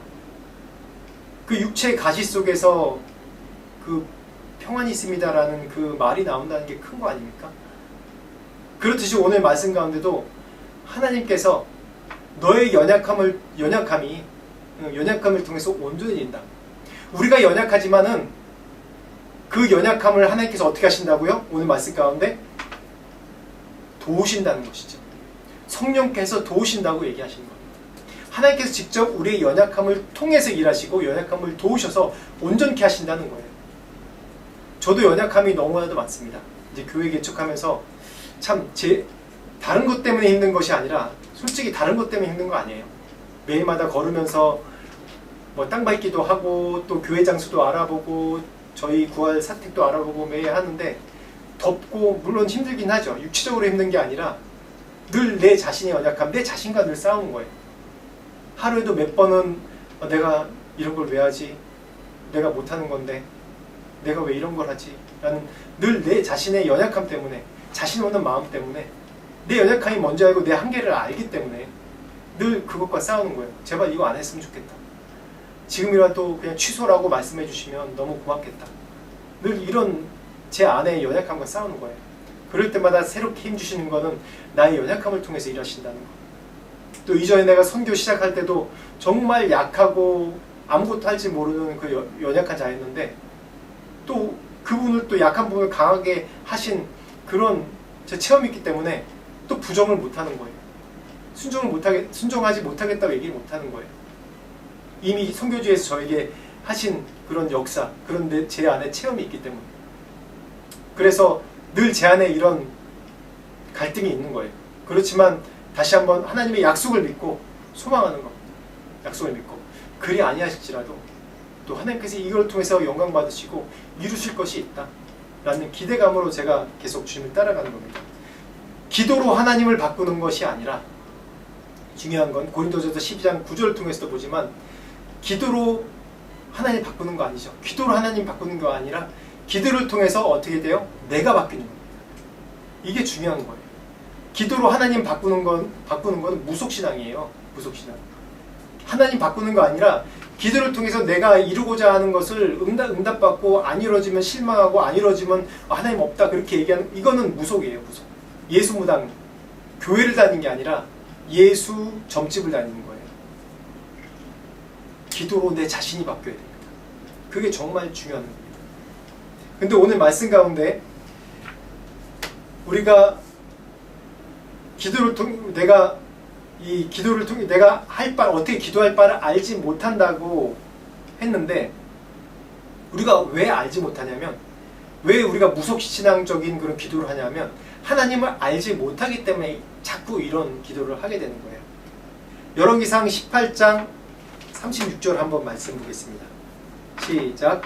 그 육체의 가시 속에서 그 평안이 있습니다 라는 그 말이 나온다는 게 큰 거 아닙니까? 그렇듯이 오늘 말씀 가운데도 하나님께서 너의 연약함을 통해서 온전해진다. 우리가 연약하지만은 그 연약함을 하나님께서 어떻게 하신다고요? 오늘 말씀 가운데 도우신다는 것이죠. 성령께서 도우신다고 얘기하시는 겁니다. 하나님께서 직접 우리의 연약함을 통해서 일하시고 연약함을 도우셔서 온전케 하신다는 거예요. 저도 연약함이 너무나도 많습니다. 이제 교회 개척하면서 참 다른 것 때문에 힘든 것이 아니라 솔직히 다른 것 때문에 힘든 거 아니에요. 매일마다 걸으면서 뭐 땅 밟기도 하고 또 교회 장소도 알아보고 저희 구할 사택도 알아보고 매일 하는데 덥고 물론 힘들긴 하죠. 육체적으로 힘든 게 아니라 늘 내 자신의 연약함, 내 자신과 늘 싸우는 거예요. 하루에도 몇 번은 내가 이런 걸 왜 하지? 내가 못하는 건데 내가 왜 이런 걸 하지? 라는 늘 내 자신의 연약함 때문에 자신 없는 마음 때문에 내 연약함이 뭔지 알고 내 한계를 알기 때문에 늘 그것과 싸우는 거예요. 제발 이거 안 했으면 좋겠다. 지금이라도 그냥 취소라고 말씀해 주시면 너무 고맙겠다. 늘 이런 제 안의 연약함과 싸우는 거예요. 그럴 때마다 새롭게 힘주시는 거는 나의 연약함을 통해서 일하신다는 거. 또 이전에 내가 선교 시작할 때도 정말 약하고 아무것도 할지 모르는 그 연약한 자였는데 또 그분을 또 약한 부분을 강하게 하신 그런 제 체험이 있기 때문에 또 부정을 못하는 거예요. 순종하지 못하겠다고 얘기를 못하는 거예요. 이미 선교주에서 저에게 하신 그런 역사, 그런데 제 안에 체험이 있기 때문에. 그래서 늘 제 안에 이런 갈등이 있는 거예요. 그렇지만 다시 한번 하나님의 약속을 믿고 소망하는 겁니다. 약속을 믿고. 그리 아니하실지라도 또 하나님께서 이걸 통해서 영광 받으시고 이루실 것이 있다 라는 기대감으로 제가 계속 주님을 따라가는 겁니다. 기도로 하나님을 바꾸는 것이 아니라, 중요한 건 고린도전서 12장 9절을 통해서도 보지만 기도로 하나님 바꾸는 거 아니죠. 기도로 하나님 바꾸는 거 아니라 기도를 통해서 어떻게 돼요? 내가 바뀌는 겁니다. 이게 중요한 거예요. 기도로 하나님 바꾸는 건 무속신앙이에요. 무속신앙. 하나님 바꾸는 거 아니라 기도를 통해서 내가 이루고자 하는 것을 응답받고 안 이루어지면 실망하고 안 이루어지면 하나님 없다 그렇게 얘기하는, 이거는 무속이에요. 무속. 예수 무당 교회를 다니는 게 아니라 예수 점집을 다니는 거예요. 기도로 내 자신이 바뀌어야 됩니다. 그게 정말 중요한 겁니다. 근데 오늘 말씀 가운데 우리가 기도를 통해 내가 어떻게 기도할 바를 알지 못한다고 했는데, 우리가 왜 알지 못하냐면, 왜 우리가 무속신앙적인 그런 기도를 하냐면 하나님을 알지 못하기 때문에 자꾸 이런 기도를 하게 되는 거예요. 열왕기상 18장 36절 한번 말씀 보겠습니다. 시작.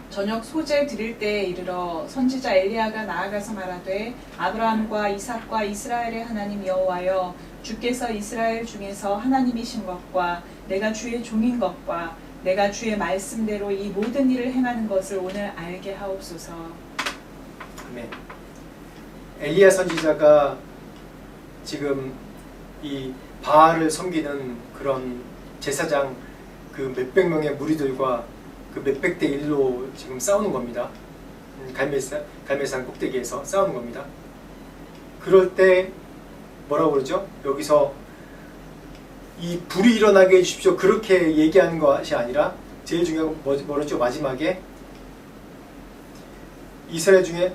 저녁 소재 드릴 때에 이르러 선지자 엘리야가 나아가서 말하되, 아브라함과 이삭과 이스라엘의 하나님 여호와여, 주께서 이스라엘 중에서 하나님이신 것과 내가 주의 종인 것과 내가 주의 말씀대로 이 모든 일을 행하는 것을 오늘 알게 하옵소서. 아멘. 엘리야 선지자가 지금 이 바알을 섬기는 그런 제사장 그 몇백 명의 무리들과 그 몇백 대 일로 지금 싸우는 겁니다. 갈멜산 꼭대기에서 싸우는 겁니다. 그럴 때 뭐라고 그러죠? 여기서 이 불이 일어나게 해주십시오 그렇게 얘기하는 것이 아니라, 제일 중요한 건 뭐였죠? 마지막에 이스라엘 중에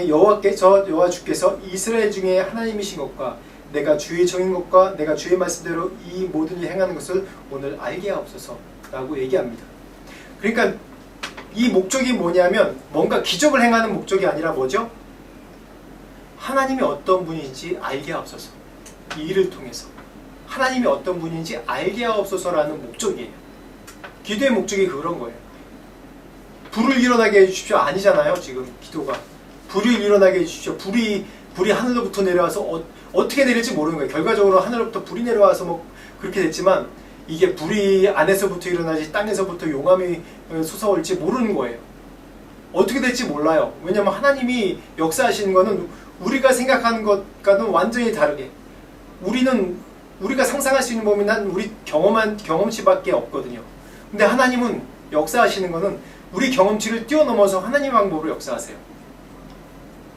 여호와 주께서 이스라엘 중에 하나님이신 것과 내가 주의 정인 것과 내가 주의 말씀대로 이 모든 일 행하는 것을 오늘 알게 하옵소서 라고 얘기합니다. 그러니까 이 목적이 뭐냐면, 뭔가 기적을 행하는 목적이 아니라 뭐죠? 하나님이 어떤 분인지 알게 하옵소서. 이 일을 통해서 하나님이 어떤 분인지 알게 하옵소서라는 목적이에요. 기도의 목적이 그런 거예요. 불을 일어나게 해주십시오 아니잖아요. 지금 기도가 불을 일어나게 해주십시오. 불이 하늘로부터 내려와서 어떻게 내릴지 모르는 거예요. 결과적으로 하늘로부터 불이 내려와서 뭐 그렇게 됐지만, 이게 불이 안에서부터 일어나지 땅에서부터 용암이 솟아올지 모르는 거예요. 어떻게 될지 몰라요. 왜냐하면 하나님이 역사하시는 거는 우리가 생각하는 것과는 완전히 다르게, 우리가 상상할 수 있는 범위는 한 우리 경험치밖에 없거든요. 근데 하나님은 역사하시는 거는 우리 경험치를 뛰어넘어서 하나님 방법으로 역사하세요.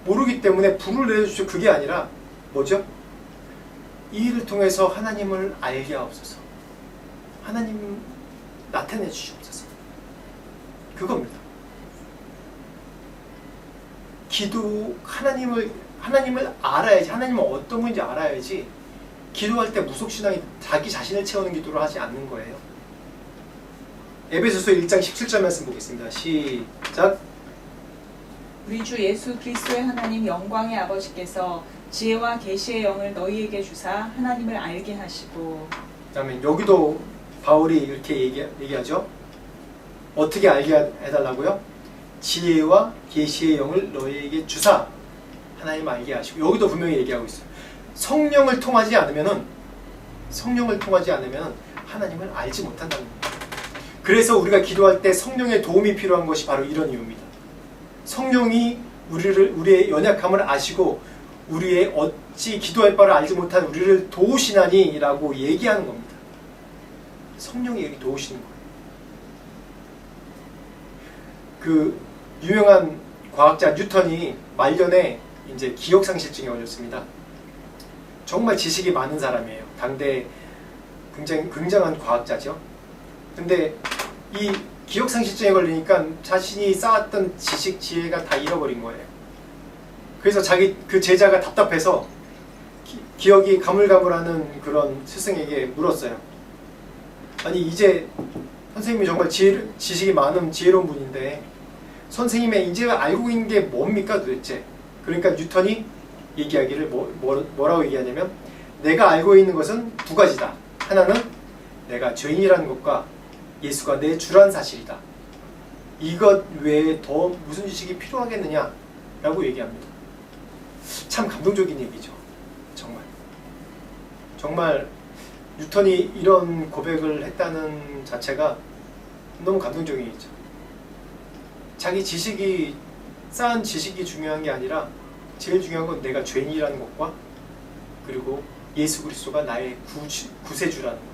모르기 때문에 불을 내려주십시오 그게 아니라 뭐죠? 이 일을 통해서 하나님을 알게 하옵소서. 하나님 나타내 주시옵소서. 그겁니다. 기도, 하나님을 알아야지, 하나님은 어떤 분인지 알아야지 기도할 때 무속신앙이 자기 자신을 채우는 기도를 하지 않는 거예요. 에베소서 1장 17절 말씀 보겠습니다. 시작. 우리 주 예수 그리스도의 하나님 영광의 아버지께서 지혜와 계시의 영을 너희에게 주사 하나님을 알게 하시고. 그다음에 여기도 바울이 이렇게 얘기하죠. 어떻게 알게 해달라고요? 지혜와 계시의 영을 너희에게 주사 하나님 알게 하시고. 여기도 분명히 얘기하고 있어요. 성령을 통하지 않으면은 하나님을 알지 못한다는 겁니다. 그래서 우리가 기도할 때 성령의 도움이 필요한 것이 바로 이런 이유입니다. 성령이 우리의 연약함을 아시고 우리의 어찌 기도할 바를 알지 못한 우리를 도우시나니 라고 얘기하는 겁니다. 성령이 여기 도우시는 거예요. 그 유명한 과학자 뉴턴이 말년에 이제 기억상실증에 걸렸습니다. 정말 지식이 많은 사람이에요. 당대 굉장히 굉장한 과학자죠. 근데 이 기억상실증에 걸리니까 자신이 쌓았던 지식, 지혜가 다 잃어버린 거예요. 그래서 자기 그 제자가 답답해서 기억이 가물가물하는 그런 스승에게 물었어요. 아니 이제 선생님이 정말 지식이 많은 지혜로운 분인데 선생님의 이제 알고 있는 게 뭡니까 도대체? 그러니까 뉴턴이 얘기하기를 뭐라고 얘기하냐면 내가 알고 있는 것은 두 가지다. 하나는 내가 죄인이라는 것과 예수가 내 주란 사실이다. 이것 외에 더 무슨 지식이 필요하겠느냐? 라고 얘기합니다. 참 감동적인 얘기죠. 정말 뉴턴이 이런 고백을 했다는 자체가 너무 감동적인 얘기죠. 자기 쌓은 지식이 중요한 게 아니라 제일 중요한 건 내가 죄인이라는 것과 그리고 예수 그리스도가 나의 구세주라는 것.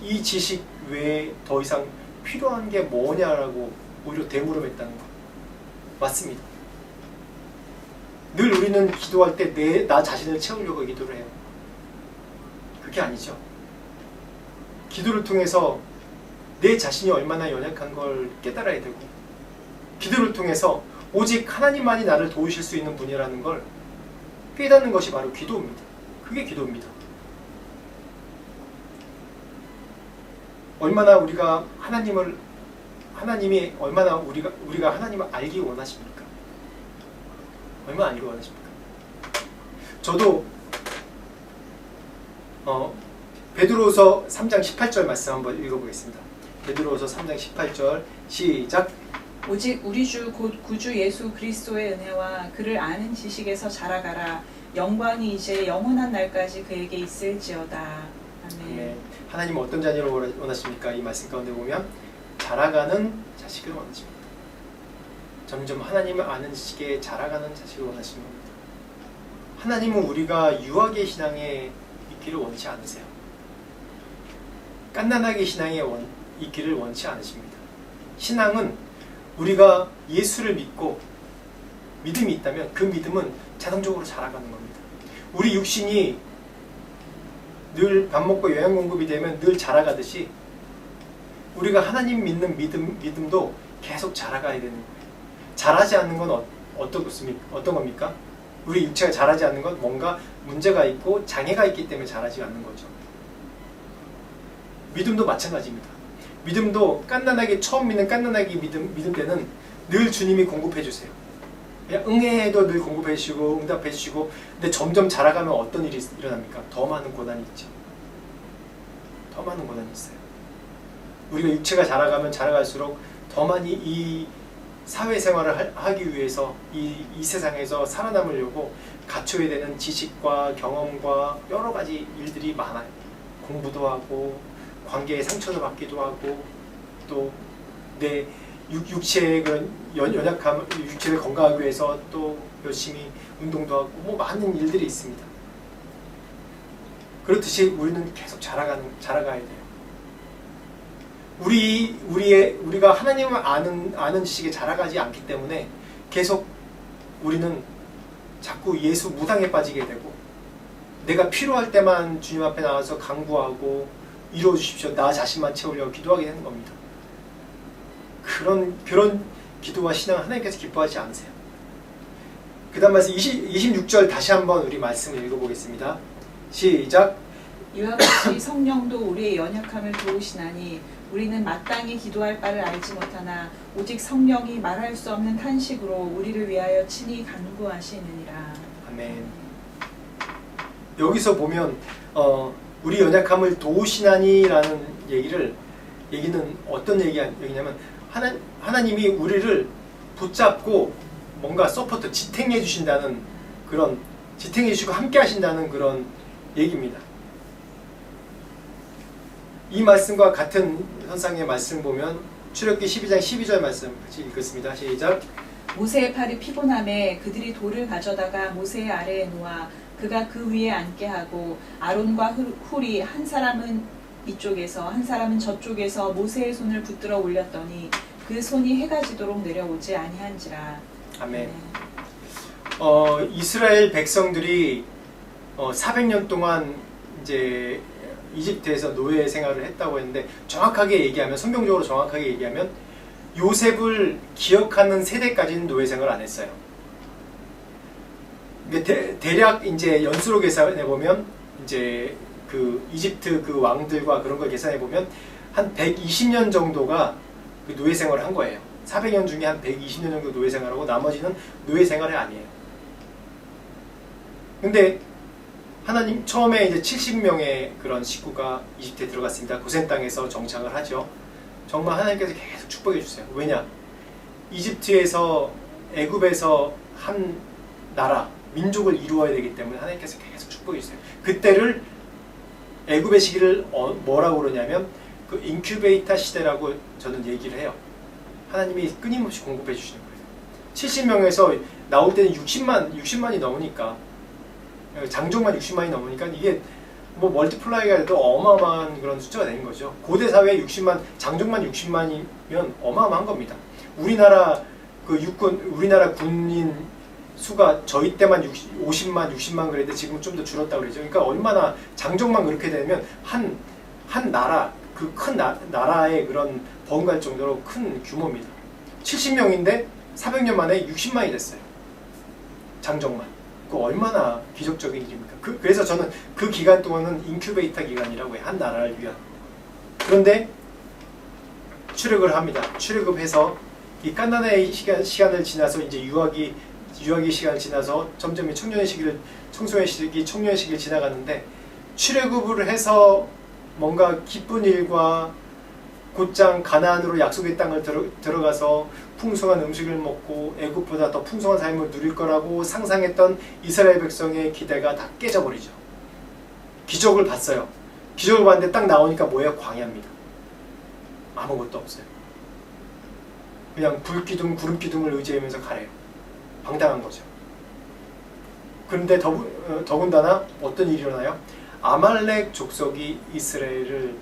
이 지식 외에 더 이상 필요한 게 뭐냐라고 오히려 되물음했다는 것. 맞습니다. 늘 우리는 기도할 때 나 자신을 채우려고 기도를 해요. 그게 아니죠. 기도를 통해서 내 자신이 얼마나 연약한 걸 깨달아야 되고 기도를 통해서 오직 하나님만이 나를 도우실 수 있는 분이라는 걸 깨닫는 것이 바로 기도입니다. 그게 기도입니다. 얼마나 우리가 하나님이 얼마나 우리가 하나님을 알기 원하십니까? 얼마나 알기 원하십니까? 저도 베드로서 3장 18절 말씀 한번 읽어보겠습니다. 베드로서 3장 18절 시작. 오직 우리 주 곧 구주 예수 그리스도의 은혜와 그를 아는 지식에서 자라가라. 영광이 이제 영원한 날까지 그에게 있을지어다. 아멘. 네. 하나님은 어떤 자녀를 원하십니까? 이 말씀 가운데 보면 자라가는 자식을 원하십니다. 점점 하나님을 아는 지식에 자라가는 자식을 원하시는 겁니다. 하나님은 우리가 유아의 신앙에 있기를 원치 않으세요. 깐난하게 신앙에 있기를 원치 않으십니다. 신앙은 우리가 예수를 믿고 믿음이 있다면 그 믿음은 자동적으로 자라가는 겁니다. 우리 육신이 늘 밥 먹고 영양 공급이 되면 늘 자라가듯이 우리가 하나님 믿는 믿음도 계속 자라가야 되는 거예요. 자라지 않는 건 어떤 겁니까? 우리 육체가 자라지 않는 건 뭔가 문제가 있고 장애가 있기 때문에 자라지 않는 거죠. 믿음도 마찬가지입니다. 믿음도 깐난하게 처음 믿는 깐난하게 믿음 때는 늘 주님이 공급해 주세요. 그냥 응해도 늘 공급해 주시고 응답해 주시고 근데 점점 자라가면 어떤 일이 일어납니까? 더 많은 고난이 있죠. 더 많은 고난이 있어요. 우리가 육체가 자라가면 자라갈수록 더 많이 이 사회생활을 하기 위해서 이 세상에서 살아남으려고 갖춰야 되는 지식과 경험과 여러 가지 일들이 많아요. 공부도 하고 관계에 상처도 받기도 하고 또 내 육체의 그런 연약함, 육체를 건강하기 위해서 또 열심히 운동도 하고 뭐 많은 일들이 있습니다. 그렇듯이 우리는 계속 자라가야 돼요. 우리가 하나님을 아는 지식에 자라가지 않기 때문에 계속 우리는 자꾸 예수 무당에 빠지게 되고 내가 필요할 때만 주님 앞에 나와서 간구하고 이루어 주십시오. 나 자신만 채우려고 기도하게 되는 겁니다. 그런 기도와 신앙 하나님께서 기뻐하지 않으세요. 그 다음 말씀 26절 다시 한번 우리 말씀을 읽어보겠습니다. 시작. 이와 같이 성령도 우리의 연약함을 도우시나니 우리는 마땅히 기도할 바를 알지 못하나 오직 성령이 말할 수 없는 탄식으로 우리를 위하여 친히 간구하시느니라. 아멘. 여기서 보면 우리 연약함을 도우시나니라는 얘기는 어떤 얘기냐면 하나님이 우리를 붙잡고 뭔가 서포트, 지탱해 주신다는 그런 지탱해 주시고 함께 하신다는 그런 얘기입니다. 이 말씀과 같은 현상의 말씀 보면 출애굽기 12장 12절 말씀 같이 읽겠습니다. 시작. 모세의 팔이 피곤함에 그들이 돌을 가져다가 모세의 아래에 놓아 그가 그 위에 앉게 하고 아론과 훌이 한 사람은 이쪽에서 한 사람은 저쪽에서 모세의 손을 붙들어 올렸더니 그 손이 해가 지도록 내려오지 아니한지라. 아멘. 이스라엘 백성들이 400년 동안 이제 이집트에서 노예 생활을 했다고 했는데 정확하게 얘기하면 성경적으로 정확하게 얘기하면 요셉을 기억하는 세대까지는 노예 생활을 안 했어요. 대략 이제 연수로 계산해 보면 이제 그 이집트 그 왕들과 그런 걸 계산해 보면 한 120년 정도가 그 노예 생활을 한 거예요. 400년 중에 한 120년 정도 노예 생활하고 나머지는 노예 생활이 아니에요. 근데 하나님 처음에 이제 70명의 그런 식구가 이집트에 들어갔습니다. 고센 땅에서 정착을 하죠. 정말 하나님께서 계속 축복해 주세요. 왜냐? 이집트에서 애굽에서 한 나라 민족을 이루어야 되기 때문에 하나님께서 계속 축복해 주세요. 그때를 애굽의 시기를 뭐라고 그러냐면 그 인큐베이터 시대라고 저는 얘기를 해요. 하나님이 끊임없이 공급해 주시는 거예요. 70명에서 나올 때는 60만이 넘으니까 장족만 60만이 넘으니까 이게 뭐 멀티플라이가 돼도 어마어마한 그런 숫자가 되는 거죠. 고대 사회에 60만 장족만 60만이면 어마어마한 겁니다. 우리나라 그 육군 우리나라 군인 수가 저희 때만 50만 60만 그랬는데 지금 좀 더 줄었다 그러죠. 그러니까 얼마나 장족만 그렇게 되면 한 나라 그 큰 나라의 그런 버금갈 정도로 큰 규모입니다. 70명인데 400년 만에 60만이 됐어요. 장정만. 그 얼마나 기적적인 일입니까? 그래서 저는 그 기간 동안은 인큐베이터 기간이라고 해요. 한 나라를 위한. 그런데 출애굽을 합니다. 출애굽해서 이 깐나나의 시간을 지나서 이제 유아기 시간을 지나서 점점 이 청소년 시기를 지나가는데 출애굽을 해서 뭔가 기쁜 일과 곧장 가나안으로 약속의 땅을 들어가서 풍성한 음식을 먹고 애굽보다 더 풍성한 삶을 누릴 거라고 상상했던 이스라엘 백성의 기대가 다 깨져버리죠. 기적을 봤어요. 기적을 봤는데 딱 나오니까 뭐예요? 광야입니다. 아무것도 없어요. 그냥 불기둥, 구름기둥을 의지하면서 가래요. 방탕한 거죠. 그런데 더군다나 어떤 일이 일어나요? 아말렉 족속이 이스라엘을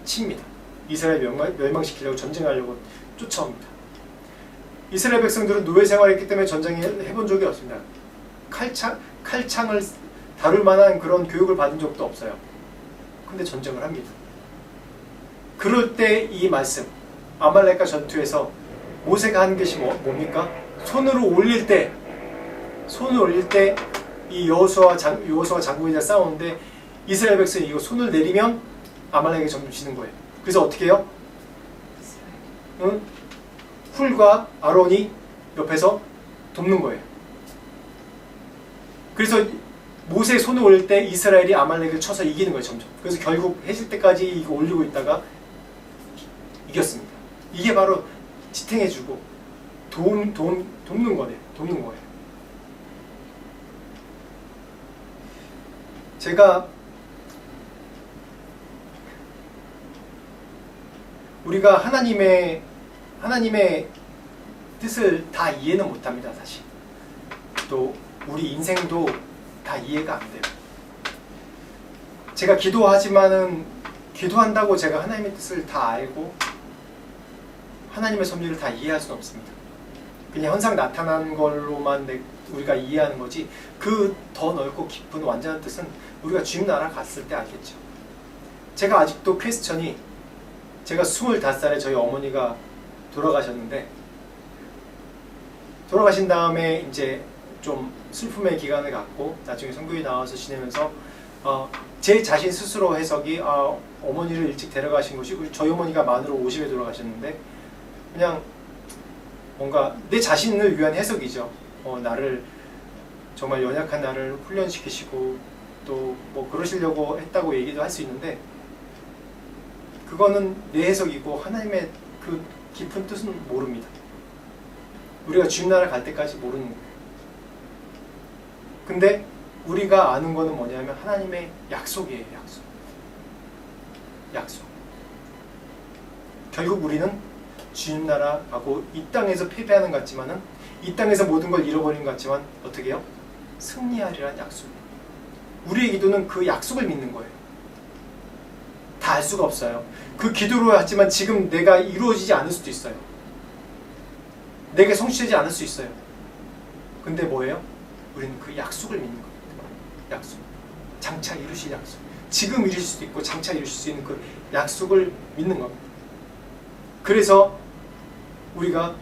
칩니다. 이스라엘 멸망시키려고 전쟁하려고 쫓아옵니다. 이스라엘 백성들은 노예 생활했기 때문에 전쟁을 해본 적이 없습니다. 칼창을 다룰 만한 그런 교육을 받은 적도 없어요. 근데 전쟁을 합니다. 그럴 때 이 말씀, 아말렉과 전투에서 모세가 한 것이 뭡니까? 손을 올릴 때 이 여호수아와 장군이랑 싸우는데 이스라엘 백성이 이거 손을 내리면 아말렉이 점점 지는 거예요. 그래서 어떻게 해요? 응? 훌과 아론이 옆에서 돕는 거예요. 그래서 모세의 손을 올릴 때 이스라엘이 아말렉을 쳐서 이기는 거예요. 점점. 그래서 결국 해질 때까지 이거 올리고 있다가 이겼습니다. 이게 바로 지탱해주고 돕는 거예요. 제가 우리가 하나님의 뜻을 다 이해는 못합니다. 사실 또 우리 인생도 다 이해가 안 돼요. 제가 기도한다고 제가 하나님의 뜻을 다 알고 하나님의 섭리를 다 이해할 수는 없습니다. 그냥 현상 나타난 걸로만 우리가 이해하는 거지 그 더 넓고 깊은 완전한 뜻은 우리가 주님 나라 갔을 때 알겠죠. 제가 아직도 퀘스천이 제가 25살에 저희 어머니가 돌아가셨는데 돌아가신 다음에 이제 좀 슬픔의 기간을 갖고 나중에 선교에 나와서 지내면서 제 자신 스스로 해석이 어머니를 일찍 데려가신 것이 저희 어머니가 만으로 50에 돌아가셨는데 그냥 뭔가 내 자신을 위한 해석이죠. 나를 정말 연약한 나를 훈련시키시고 또 뭐 그러시려고 했다고 얘기도 할 수 있는데 그거는 내 해석이고 하나님의 그 깊은 뜻은 모릅니다. 우리가 주님 나라 갈 때까지 모르는 거예요. 근데 우리가 아는 거는 뭐냐면 하나님의 약속이에요. 약속. 결국 우리는 주님 나라 가고 이 땅에서 패배하는 것 같지만은 이 땅에서 모든 걸 잃어버린 것 같지만 어떻게 해요? 승리하리라는 약속이에요. 우리의 기도는 그 약속을 믿는 거예요. 다 알 수가 없어요. 그 기도로 하지만 지금 내가 이루어지지 않을 수도 있어요. 내게 성취되지 않을 수 있어요. 근데 뭐예요? 우리는 그 약속을 믿는 겁니다. 약속. 장차 이루실 약속. 지금 이루실 수도 있고 장차 이루실 수 있는 그 약속을 믿는 겁니다. 그래서 우리가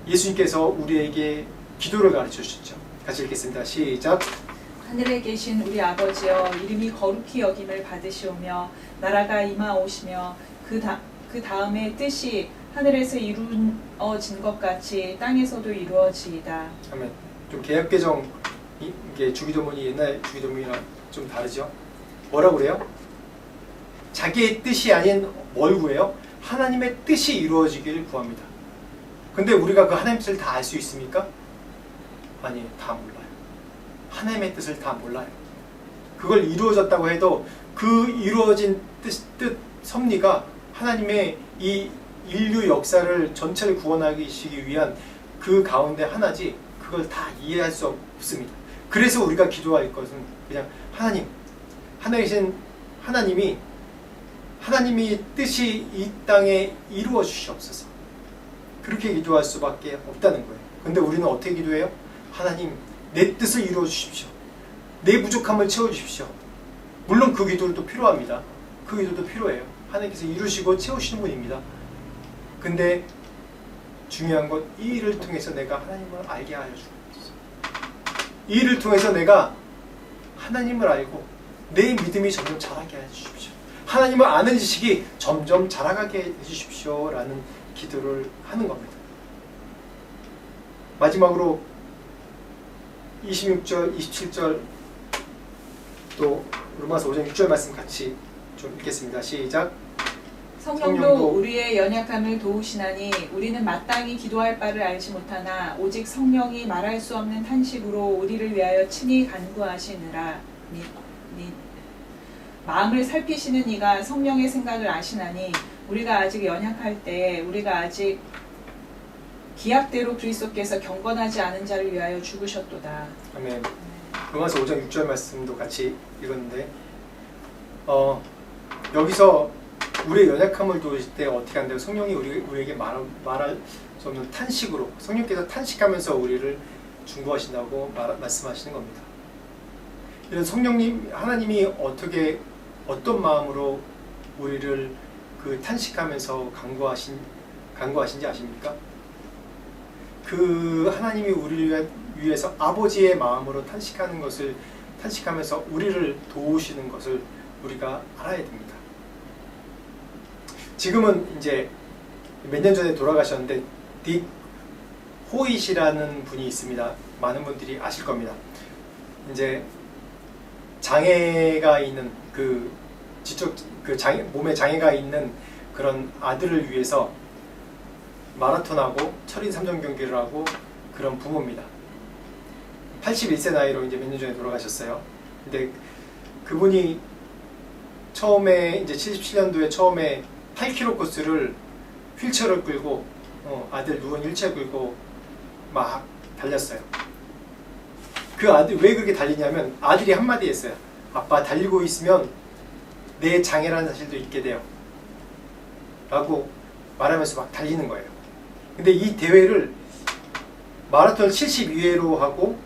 예수님께서 우리에게 기도를 가르쳐 주셨죠. 같이 읽겠습니다. 시작. 하늘에 계신 우리 아버지여 이름이 거룩히 여김을 받으시오며 나라가 임하오시며 그 다음에 뜻이 하늘에서 이루어진 것 같이 땅에서도 이루어지이다. 아멘. 좀 개역개정 이게 주기도문이 옛날 주기도문이랑 좀 다르죠? 뭐라고 그래요? 자기의 뜻이 아닌 뭘 구해요? 하나님의 뜻이 이루어지기를 구합니다. 근데 우리가 그 하나님의 뜻을 다 알 수 있습니까? 아니, 다 몰라요. 하나님의 뜻을 다 몰라요. 그걸 이루어졌다고 해도 그 이루어진 뜻 섭리가 하나님의 이 인류 역사를 전체를 구원하시기 위한 그 가운데 하나지 그걸 다 이해할 수 없습니다. 그래서 우리가 기도할 것은 그냥 하나님, 하늘에 계신 하나님이 뜻이 이 땅에 이루어 주시옵소서. 그렇게 기도할 수밖에 없다는 거예요. 근데 우리는 어떻게 기도해요? 하나님, 내 뜻을 이루어 주십시오. 내 부족함을 채워 주십시오. 물론 그 기도도 필요합니다. 그 기도도 필요해요. 하나님께서 이루시고 채우시는 분입니다. 근데 중요한 건 이 일을 통해서 내가 하나님을 알게 하여 주옵소서. 이 일을 통해서 내가 하나님을 알고 내 믿음이 점점 자라게 해 주십시오. 하나님을 아는 지식이 점점 자라가게 해 주십시오. 라는 기도를 하는 겁니다. 마지막으로 26절, 27절 또 로마서 5장 6절 말씀 같이 좀 읽겠습니다. 시작. 성령도 우리의 연약함을 도우시나니 우리는 마땅히 기도할 바를 알지 못하나 오직 성령이 말할 수 없는 탄식으로 우리를 위하여 친히 간구하시느라. 마음을 살피시는 이가 성령의 생각을 아시나니 우리가 아직 연약할 때에 우리가 아직 기약대로 그리스도께서 경건하지 않은 자를 위하여 죽으셨도다. 아멘. 로마서 5장 6절 말씀도 같이 읽었는데 여기서 우리의 연약함을 도우실 때 어떻게 한다고 성령이 우리에게 말할 수 없는 탄식으로 성령께서 탄식하면서 우리를 중보하신다고 말씀하시는 겁니다. 이런 성령님 하나님이 어떤 마음으로 우리를 그 탄식하면서 간구하신지 아십니까? 그 하나님이 우리를 위해서 아버지의 마음으로 탄식하면서 우리를 도우시는 것을 우리가 알아야 됩니다. 지금은 이제 몇 년 전에 돌아가셨는데 딕 호잇이라는 분이 있습니다. 많은 분들이 아실 겁니다. 이제 장애가 있는 몸에 장애가 있는 그런 아들을 위해서 마라톤하고 철인 3종 경기를 하고 그런 부모입니다. 81세 나이로 이제 몇 년 전에 돌아가셨어요. 근데 그분이 처음에 이제 77년도에 처음에 8km 코스를 휠체어를 끌고 아들 누운 휠체어 끌고 막 달렸어요. 그 아들 왜 그렇게 달리냐면 아들이 한마디 했어요. 아빠 달리고 있으면 내 장애라는 사실도 있게 돼요. 라고 말하면서 막 달리는 거예요. 근데 이 대회를 마라톤 72회로 하고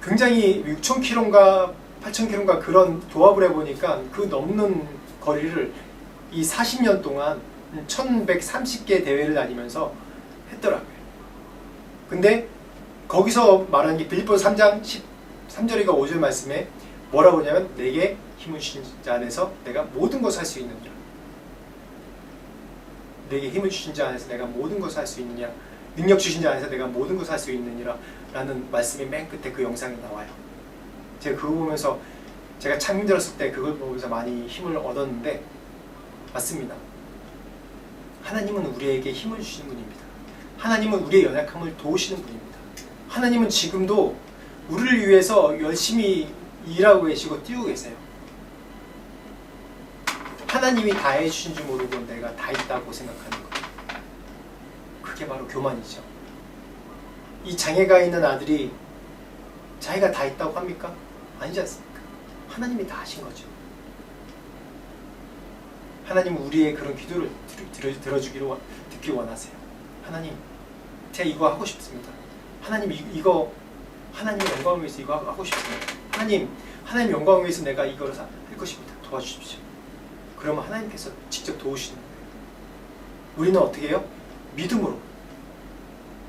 굉장히 6,000km인가 8,000km인가 그런 도합을 해보니까 그 넘는 거리를 이 40년 동안 1130개 대회를 다니면서 했더라고요. 근데 거기서 말하는 게 빌립보서 3장 13절이가 5절 말씀에 뭐라고 하냐면 내게 힘을 주신 자 안에서 내가 모든 것을 할 수 있느니라. 내게 힘을 주신 자 안에서 내가 모든 것을 할 수 있느냐, 능력 주신 자 안에서 내가 모든 것을 할 수 있느니라 라는 말씀이 맨 끝에 그 영상이 나와요. 제가 그거 보면서 제가 참 힘들었을 때 그걸 보면서 많이 힘을 얻었는데 맞습니다. 하나님은 우리에게 힘을 주시는 분입니다. 하나님은 우리의 연약함을 도우시는 분입니다. 하나님은 지금도 우리를 위해서 열심히 일하고 계시고 뛰고 계세요. 하나님이 다 해주신 줄 모르고 내가 다 있다고 생각하는 것. 그게 바로 교만이죠. 이 장애가 있는 아들이 자기가 다 있다고 합니까? 아니지 않습니까? 하나님이 다 하신 거죠. 하나님은 우리의 그런 기도를 듣기 원하세요. 하나님, 제가 이거 하고 싶습니다. 하나님 이거 하나님의 영광을 위해서 이거 하고 싶습니다. 하나님 영광을 위해서 내가 이거를 할 것입니다. 도와주십시오. 그러면 하나님께서 직접 도우시는 거예요. 우리는 어떻게 해요?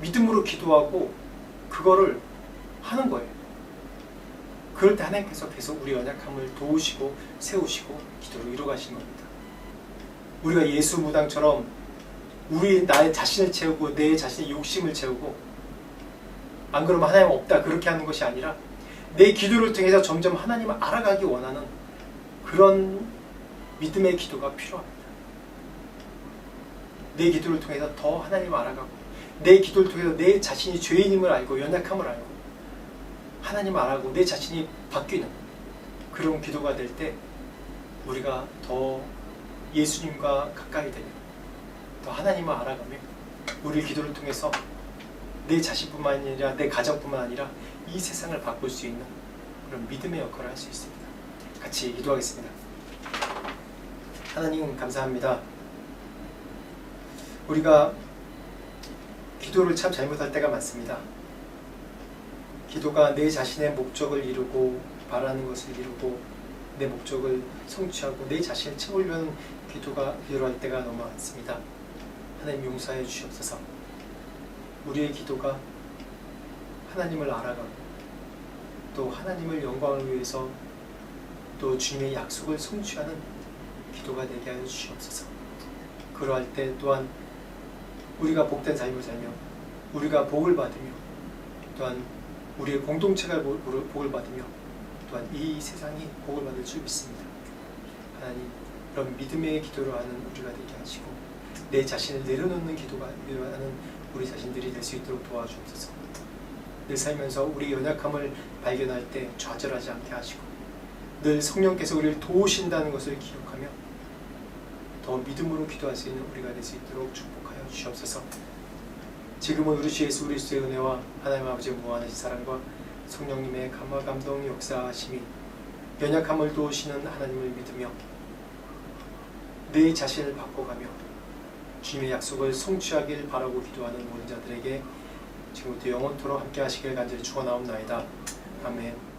믿음으로 기도하고 그거를 하는 거예요. 그럴 때 하나님께서 계속 우리 연약함을 도우시고 세우시고 기도를 이루어가시는 겁니다. 우리가 예수 무당처럼 나의 자신을 채우고 내 자신의 욕심을 채우고 안 그러면 하나님 없다 그렇게 하는 것이 아니라 내 기도를 통해서 점점 하나님을 알아가기 원하는 그런 믿음의 기도가 필요합니다. 내 기도를 통해서 더 하나님을 알아가고 내 기도를 통해서 내 자신이 죄인임을 알고 연약함을 알고 하나님을 알아가고 내 자신이 바뀌는 그런 기도가 될 때 우리가 더 예수님과 가까이 되는 더 하나님을 알아가며 우리 기도를 통해서 내 자신뿐만 아니라 내 가정뿐만 아니라 이 세상을 바꿀 수 있는 그런 믿음의 역할을 할 수 있습니다. 같이 기도하겠습니다. 하나님 감사합니다. 우리가 기도를 참 잘못할 때가 많습니다. 기도가 내 자신의 목적을 이루고 바라는 것을 이루고 내 목적을 성취하고 내 자신을 채우려는 기도할 때가 너무 많습니다. 하나님 용서해 주시옵소서. 우리의 기도가 하나님을 알아가고 또 하나님을 영광을 위해서 또 주님의 약속을 성취하는 기도가 되게 하여 주시옵소서. 그러할 때 또한 우리가 복된 삶을 살며 우리가 복을 받으며 또한 우리의 공동체가 복을 받으며 또한 이 세상이 복을 받을 줄 믿습니다. 하나님 그런 믿음의 기도를 하는 우리가 되게 하시고 내 자신을 내려놓는 기도가 하는 우리 자신들이 될 수 있도록 도와주옵소서. 늘 살면서 우리 연약함을 발견할 때 좌절하지 않게 하시고 늘 성령께서 우리를 도우신다는 것을 기억하며 더 믿음으로 기도할 수 있는 우리가 될 수 있도록 축복하여 주시옵소서. 지금은 우리 주 예수 그리스도의 은혜와 하나님 아버지의 무한하신 사랑과 성령님의 감화 감동 역사하심이 연약함을 도우시는 하나님을 믿으며 내 자신을 바꿔가며 주님의 약속을 성취하길 바라고 기도하는 모든 자들에게 지금부터 영원토록 함께 하시길 간절히 축원하옵나이다. 아멘.